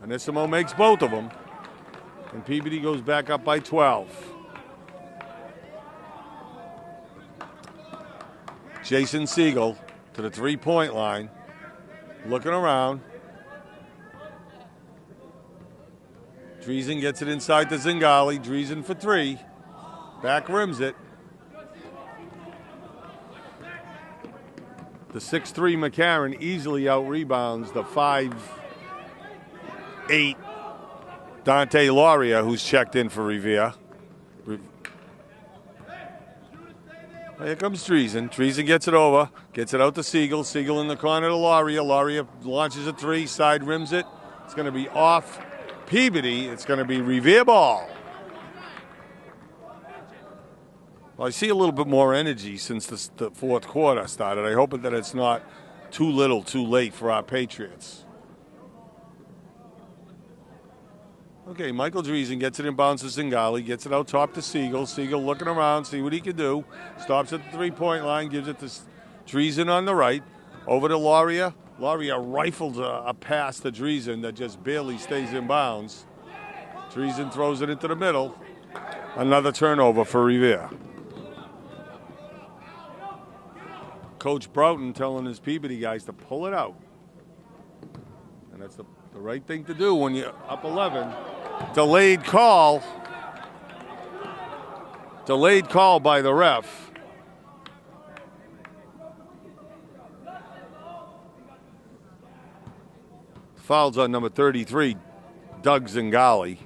Onesimo makes both of them. And Peabody goes back up by 12. Jason Siegel to the three-point line. Looking around. Driesen gets it inside to Zingali. Driesen for three. Back rims it. The 6'3" McCarron easily out-rebounds the 5'8" Dante Lauria, who's checked in for Revere. Here comes Driesen. Driesen gets it over. Gets it out to Siegel. Siegel in the corner to Lauria. Lauria launches a three. Side rims it. It's going to be off Peabody. It's going to be Revere ball. Well, I see a little bit more energy since the fourth quarter started. I hope that it's not too little, too late for our Patriots. Okay, Michael Driesen gets it in bounds to Zingali, gets it out top to Siegel. Siegel looking around, see what he can do. Stops at the three-point line, gives it to Driesen on the right. Over to Lauria. Lauria rifles a pass to Driesen that just barely stays in bounds. Driesen throws it into the middle. Another turnover for Revere. Coach Broughton telling his Peabody guys to pull it out. And that's the right thing to do when you're up 11. Delayed call. Delayed call by the ref. Fouls on number 33, Doug Zingali.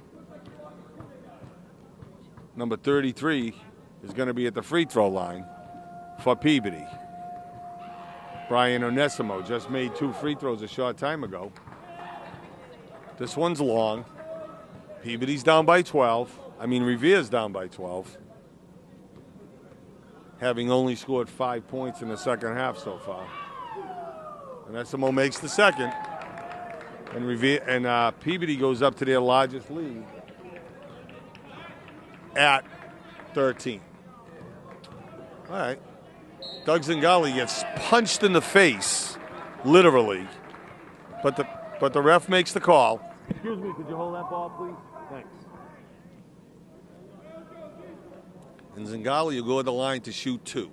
Number 33 is going to be at the free throw line for Peabody. Brian Onesimo just made 2 free throws a short time ago. This one's long. Peabody's down by 12. Revere's down by 12. Having only scored 5 points in the second half so far. Onesimo makes the second. And Peabody goes up to their largest lead at 13. All right. Doug Zingali gets punched in the face, literally. But the ref makes the call. Excuse me, could you hold that ball, please? Thanks. And Zingali will go to the line to shoot 2.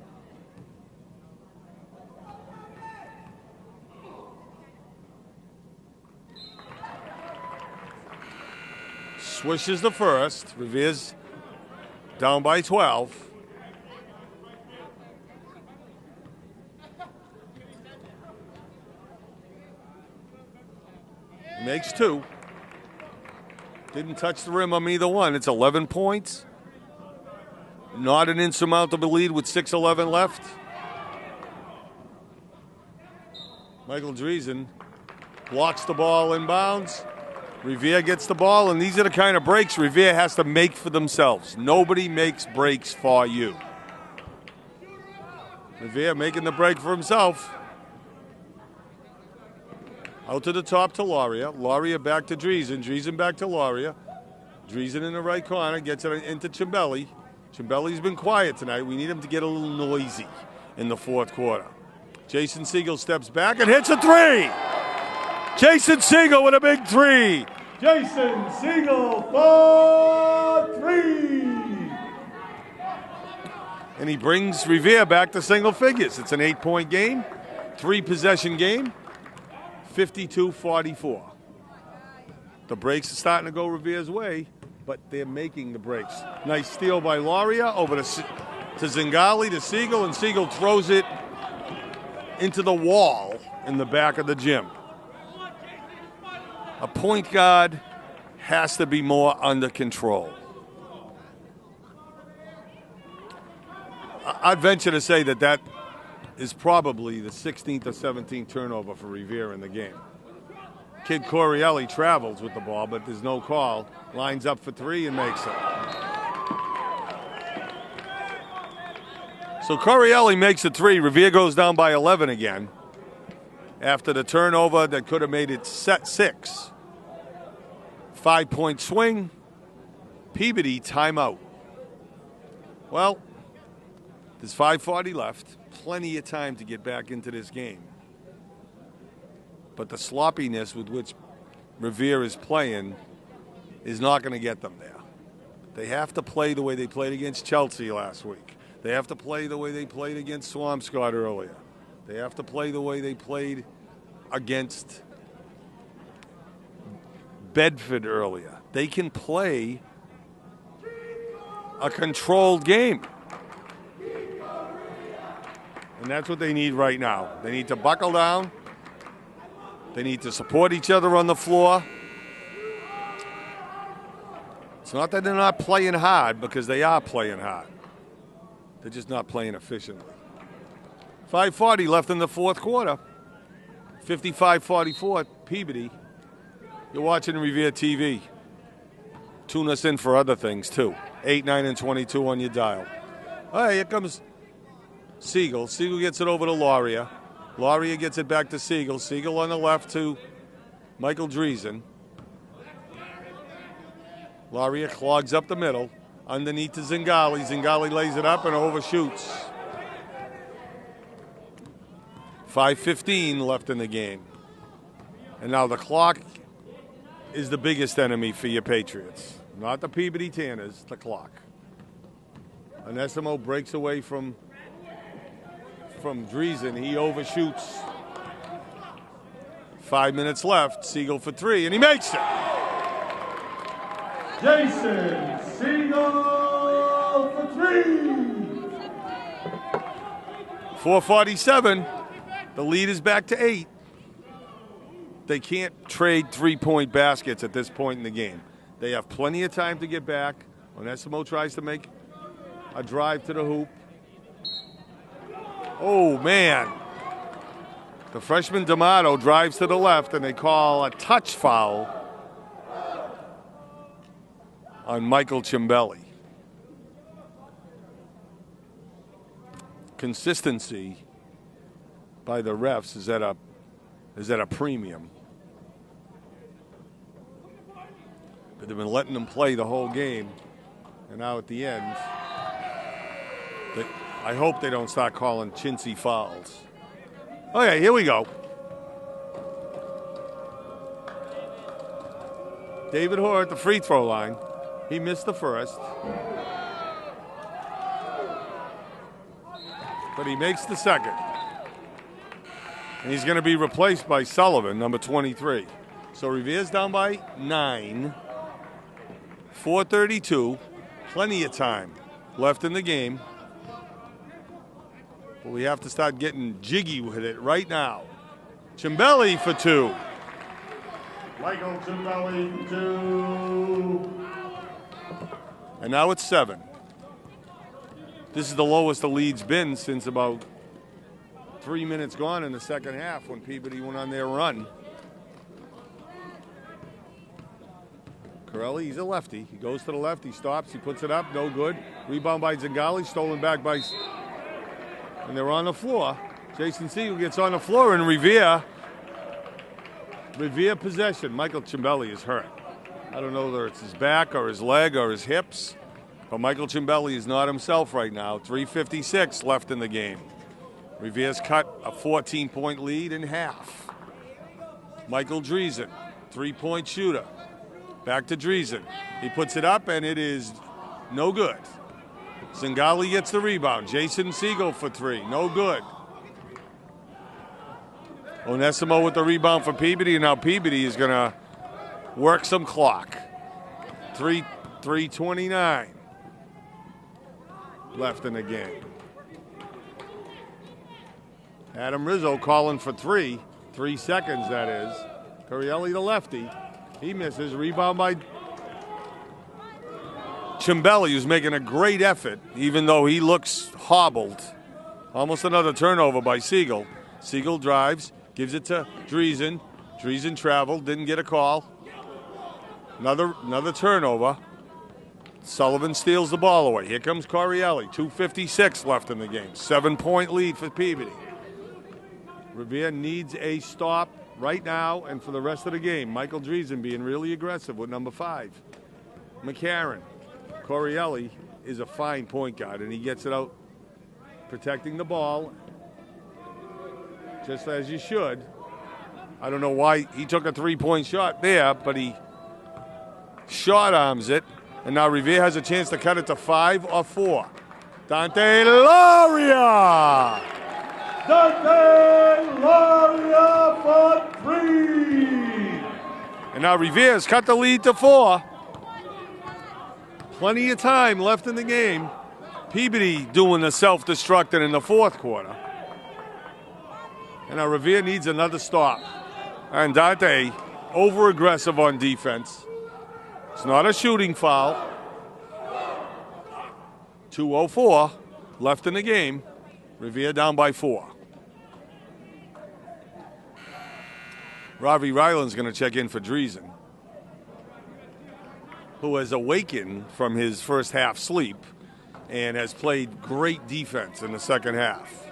Swishes the first. Revere's down by 12. Makes 2. Didn't touch the rim on either one. It's 11 points. Not an insurmountable lead with 6:11 left. Michael Driesen blocks the ball inbounds. Revere gets the ball, and these are the kind of breaks Revere has to make for themselves. Nobody makes breaks for you. Revere making the break for himself. Out to the top to Lauria. Lauria back to Driesen. Driesen back to Lauria. Driesen in the right corner. Gets it into Cimbelli. Cimbelli's been quiet tonight. We need him to get a little noisy in the fourth quarter. Jason Siegel steps back and hits a 3. Jason Siegel with a big 3. Jason Siegel for 3. And he brings Revere back to single figures. It's an 8-point game, 3-possession game. 52-44. The breaks are starting to go Revere's way, but they're making the breaks. Nice steal by Lauria over to Zingali to Siegel, and Siegel throws it into the wall in the back of the gym. A point guard has to be more under control. I'd venture to say that is probably the 16th or 17th turnover for Revere in the game. Kid Corielli travels with the ball, but there's no call. Lines up for 3 and makes it. So Corielli makes a 3. Revere goes down by 11 again after the turnover that could have made it 6. 5-point swing. Peabody timeout. Well, there's 5:40 left. Plenty of time to get back into this game. But the sloppiness with which Revere is playing is not going to get them there. They have to play the way they played against Chelsea last week. They have to play the way they played against Swampscott earlier. They have to play the way they played against Bedford earlier. They can play a controlled game. And that's what they need right now. They need to buckle down. They need to support each other on the floor. It's not that they're not playing hard, because they are playing hard. They're just not playing efficiently. 5:40 left in the fourth quarter. 55-44, Peabody. You're watching Revere TV. Tune us in for other things, too. 8, 9, and 22 on your dial. All right, here comes Siegel. Siegel gets it over to Laurier. Laurier gets it back to Siegel. Siegel on the left to Michael Driesen. Laurier clogs up the middle. Underneath to Zingali. Zingali lays it up and overshoots. 5:15 left in the game. And now the clock is the biggest enemy for your Patriots. Not the Peabody Tanners, the clock. Onésimo breaks away from Driesen. He overshoots. 5 minutes left. Siegel for three, and he makes it. Jason Siegel for three. 4:47. The lead is back to 8. They can't trade three-point baskets at this point in the game. They have plenty of time to get back. Onésimo tries to make a drive to the hoop. Oh, man. The freshman D'Amato drives to the left, and they call a touch foul on Michael Cimbelli. Consistency by the refs is at a premium. But they've been letting them play the whole game, and now at the end, I hope they don't start calling chintzy fouls. Okay, here we go. David Hoare at the free throw line. He missed the first, but he makes the second. And he's going to be replaced by Sullivan, number 23. So Revere's down by 9. 4:32. Plenty of time left in the game. But we have to start getting jiggy with it right now. Cimbelli for 2. Michael Cimbelli for 2. And now it's 7. This is the lowest the lead's been since about 3 minutes gone in the second half when Peabody went on their run. Corelli, he's a lefty. He goes to the left, he stops, he puts it up, no good. Rebound by Zingali, stolen back by... And they're on the floor. Jason Siegel gets on the floor, and Revere possession. Michael Cimbelli is hurt. I don't know whether it's his back or his leg or his hips, but Michael Cimbelli is not himself right now. 3:56 left in the game. Revere's cut a 14-point lead in half. Michael Driesen, three-point shooter. Back to Driesen. He puts it up, and it is no good. Zingali gets the rebound. Jason Siegel for 3. No good. Onésimo with the rebound for Peabody, and now Peabody is going to work some clock. 3:29 left in the game. Adam Rizzo calling for 3. 3 seconds, that is. Corelli, the lefty. He misses. Rebound by Cimbelli, who's making a great effort, even though he looks hobbled. Almost another turnover by Siegel. Siegel drives, gives it to Driesen. Driesen traveled, didn't get a call. Another turnover. Sullivan steals the ball away. Here comes Corelli. 2:56 left in the game. 7-point lead for Peabody. Revere needs a stop right now and for the rest of the game. Michael Driesen being really aggressive with number 5. McCarron. Corelli is a fine point guard, and he gets it out protecting the ball, just as you should. I don't know why he took a 3-point shot there, but he short arms it, and now Revere has a chance to cut it to 5 or 4. Dante Lauria! Dante Lauria for 3. And now Revere has cut the lead to 4. Plenty of time left in the game. Peabody doing the self-destructing in the fourth quarter. And now Revere needs another stop. And Dante, over-aggressive on defense. It's not a shooting foul. 2:04 left in the game. Revere down by 4. Ravi Ryland's going to check in for Driesen, who has awakened from his first half sleep and has played great defense in the second half.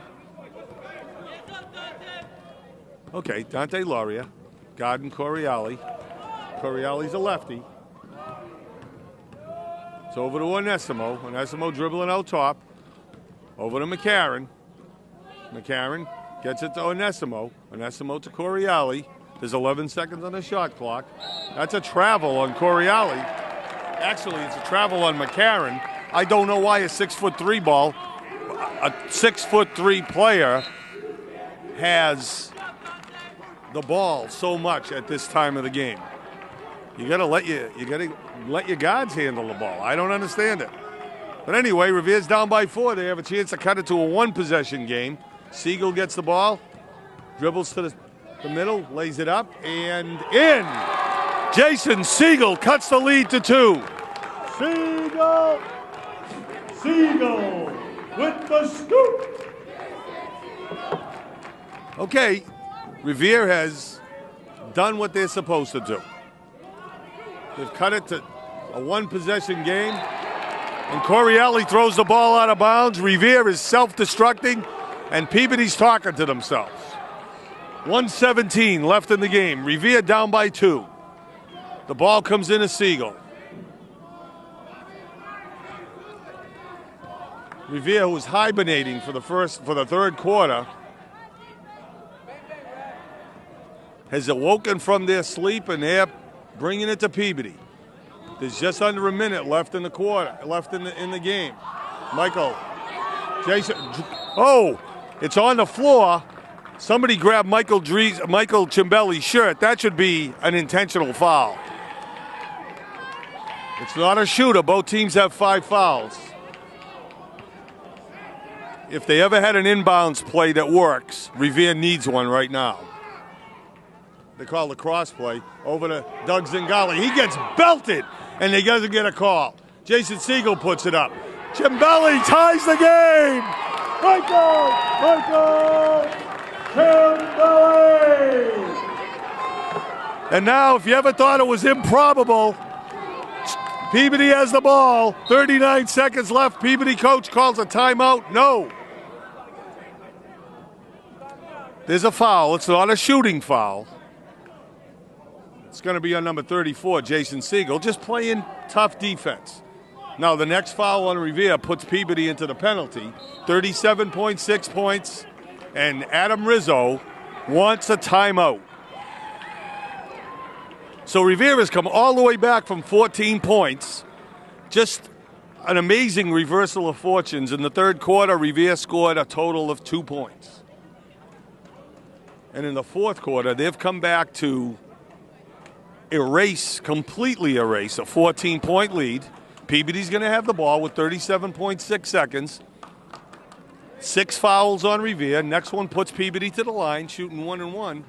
Okay, Dante Lauria, guarding Coriali. Coriali's a lefty. It's over to Onesimo. Onesimo dribbling out top. Over to McCarron. McCarron gets it to Onesimo. Onesimo to Coriali. There's 11 seconds on the shot clock. That's a travel on Coriali. Actually, it's a travel on McCarron. I don't know why a 6'3" ball, a 6'3" player has the ball so much at this time of the game. You gotta let your guards handle the ball. I don't understand it. But anyway, Revere's down by 4. They have a chance to cut it to a 1-possession game. Siegel gets the ball, dribbles to the middle, lays it up, and in. Jason Siegel cuts the lead to 2. Siegel with the scoop. Okay, Revere has done what they're supposed to do. They've cut it to a 1-possession game, and Coriali throws the ball out of bounds. Revere is self-destructing, and Peabody's talking to themselves. 1:17 left in the game. Revere down by 2. The ball comes in to Siegel. Revere, who was hibernating for the third quarter, has awoken from their sleep, and they're bringing it to Peabody. There's just under a minute left in the quarter, left in the game. Jason, oh, it's on the floor. Somebody grabbed Michael Cimbelli's shirt. That should be an intentional foul. It's not a shooter. Both teams have 5 fouls. If they ever had an inbounds play that works, Revere needs one right now. They call the cross play over to Doug Zingali. He gets belted, and he doesn't get a call. Jason Siegel puts it up. Cimbelli ties the game. Michael Peabody. And now, if you ever thought it was improbable, Peabody has the ball. 39 seconds left. Peabody coach calls a timeout. No. There's a foul. It's not a shooting foul. It's going to be on number 34, Jason Siegel, just playing tough defense. Now, the next foul on Revere puts Peabody into the penalty. 37.6 points, and Adam Rizzo wants a timeout. So Revere has come all the way back from 14 points. Just an amazing reversal of fortunes. In the third quarter, Revere scored a total of 2 points. And in the fourth quarter, they've come back to completely erase a 14-point lead. Peabody's going to have the ball with 37.6 seconds. 6 fouls on Revere. Next one puts Peabody to the line, shooting 1-1.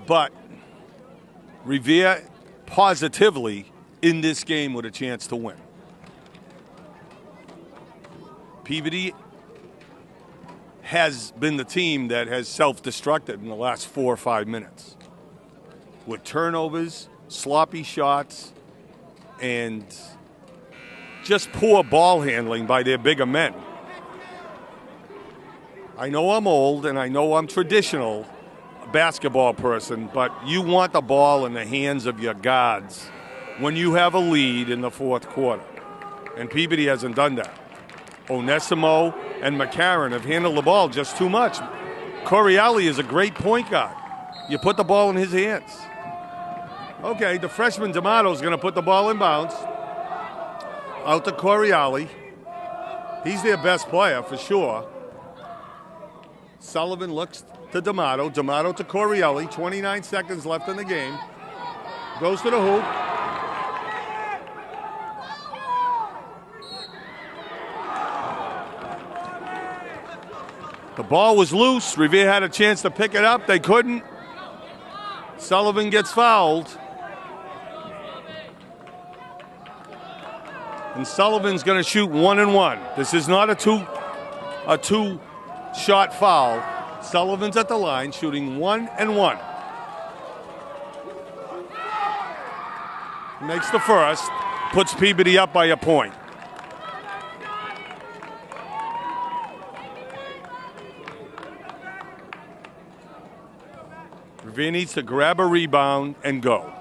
But Revere positively in this game with a chance to win. Peabody has been the team that has self-destructed in the last 4 or 5 minutes with turnovers, sloppy shots, and just poor ball handling by their bigger men. I know I'm old and I know I'm traditional basketball person, but you want the ball in the hands of your guards when you have a lead in the fourth quarter. And Peabody hasn't done that. Onesimo and McCarron have handled the ball just too much. Coriali is a great point guard. You put the ball in his hands. Okay, the freshman D'Amato's going to put the ball in bounds. Out to Coriali. He's their best player for sure. Sullivan looks to D'Amato. D'Amato to Coriali. 29 seconds left in the game. Goes to the hoop. The ball was loose. Revere had a chance to pick it up. They couldn't. Sullivan gets fouled. And Sullivan's going to shoot 1 and 1. This is not a two-shot foul. Sullivan's at the line shooting 1 and 1. Makes the first, puts Peabody up by a point. Revere needs to grab a rebound and go.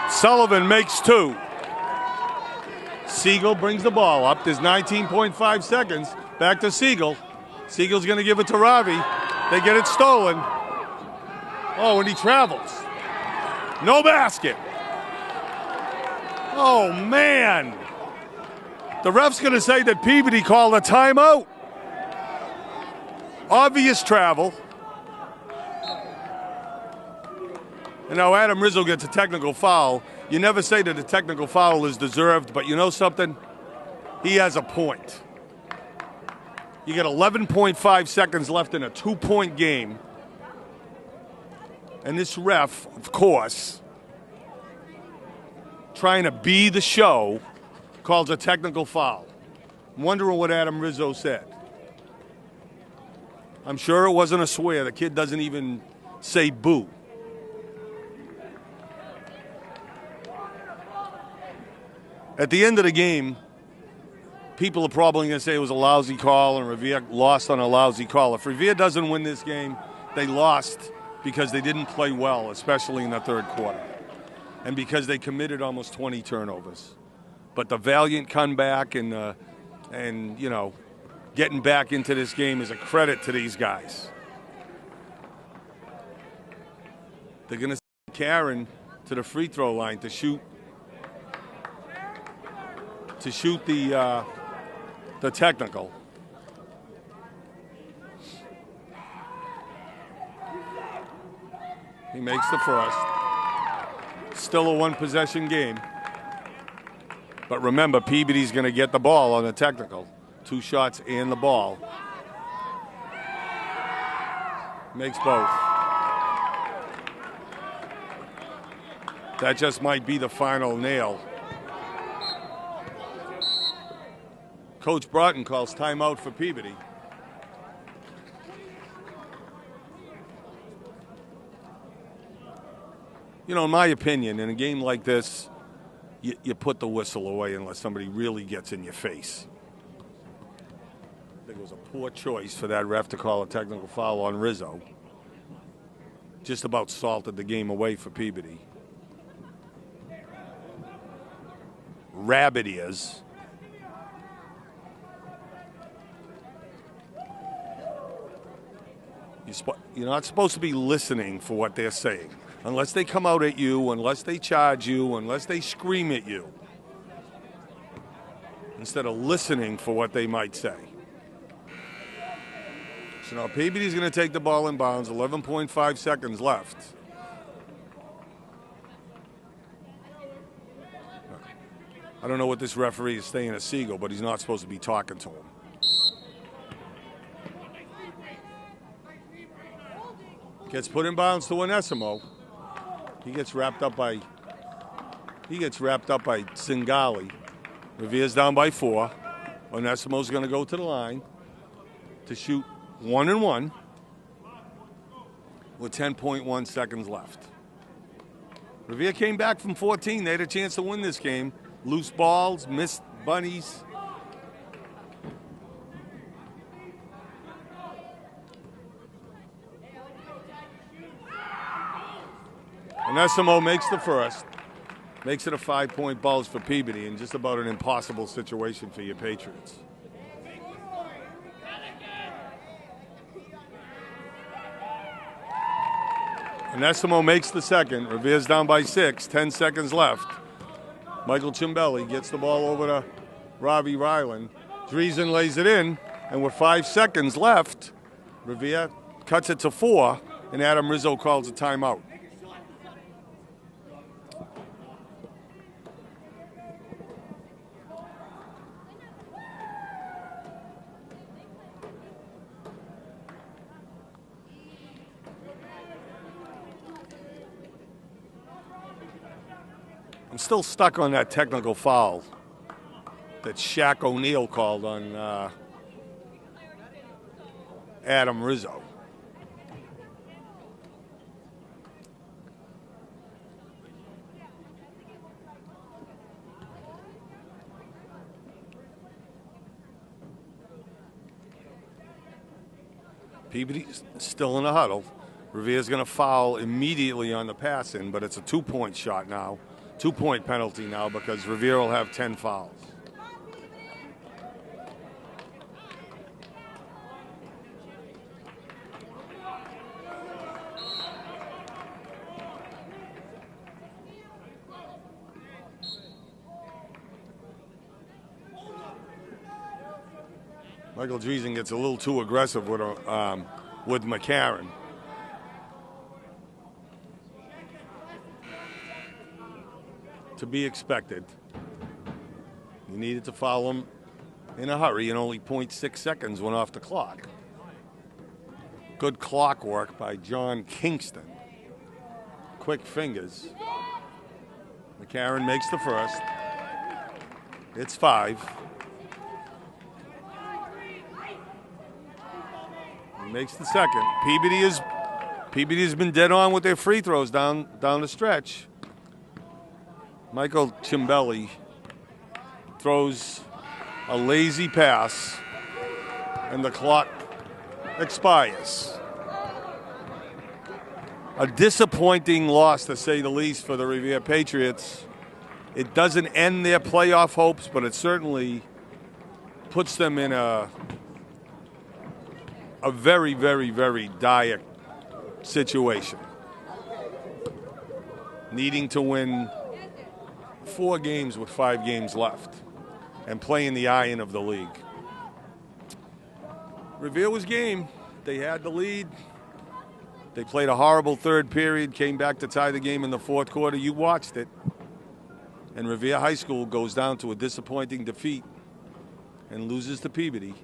Sullivan makes 2. Siegel brings the ball up. There's 19.5 seconds. Back to Siegel. Siegel's going to give it to Ravi. They get it stolen. Oh, and he travels. No basket. Oh, man. The ref's going to say that Peabody called a timeout. Obvious travel. And now Adam Rizzo gets a technical foul. You never say that a technical foul is deserved, but you know something? He has a point. You got 11.5 seconds left in a 2-point game. And this ref, of course, trying to be the show, calls a technical foul. I'm wondering what Adam Rizzo said. I'm sure it wasn't a swear. The kid doesn't even say boo. At the end of the game, people are probably going to say it was a lousy call and Revere lost on a lousy call. If Revere doesn't win this game, they lost because they didn't play well, especially in the third quarter, and because they committed almost 20 turnovers. But the valiant comeback and you know, getting back into this game is a credit to these guys. They're going to send Karen to the free throw line to shoot the technical. He makes the first. Still a one-possession game. But remember, Peabody's going to get the ball on the technical. 2 shots and the ball. Makes both. That just might be the final nail. Coach Broughton calls timeout for Peabody. You know, in my opinion, in a game like this, you put the whistle away unless somebody really gets in your face. I think it was a poor choice for that ref to call a technical foul on Rizzo. Just about salted the game away for Peabody. Rabbit ears. You're not supposed to be listening for what they're saying. Unless they come out at you, unless they charge you, unless they scream at you. Instead of listening for what they might say. So now Peabody's going to take the ball in bounds, 11.5 seconds left. I don't know what this referee is saying to Siegel, but he's not supposed to be talking to him. Gets put in bounds to Onesimo. He gets wrapped up by Singali. Revere's down by 4. Onesimo's going to go to the line to shoot 1 and 1 with 10.1 seconds left. Revere came back from 14. They had a chance to win this game. Loose balls, missed bunnies. Onesimo makes the first. Makes it a 5-point bulge for Peabody and just about an impossible situation for your Patriots. Anessimo makes the second. Revere's down by 6, 10 seconds left. Michael Cimbelli gets the ball over to Robbie Ryland. Driesen lays it in, and with 5 seconds left, Revere cuts it to 4, and Adam Rizzo calls a timeout. I'm still stuck on that technical foul that Shaq O'Neal called on Adam Rizzo. Peabody's still in the huddle. Revere's going to foul immediately on the pass in, but it's a 2-point shot now. 2-point penalty now because Revere will have 10 fouls. Michael Driesen gets a little too aggressive with McCarron. To be expected. You needed to foul him in a hurry, and only 0.6 seconds went off the clock. Good clock work by John Kingston. Quick fingers. McCarron makes the first. It's 5. He makes the second. Peabody has been dead on with their free throws down the stretch. Michael Cimbelli throws a lazy pass, and the clock expires. A disappointing loss, to say the least, for the Revere Patriots. It doesn't end their playoff hopes, but it certainly puts them in a very, very, very dire situation. Needing to win 4 games with 5 games left and playing the iron of the league. Revere was game. They had the lead. They played a horrible third period, came back to tie the game in the fourth quarter. You watched it. And Revere High School goes down to a disappointing defeat and loses to Peabody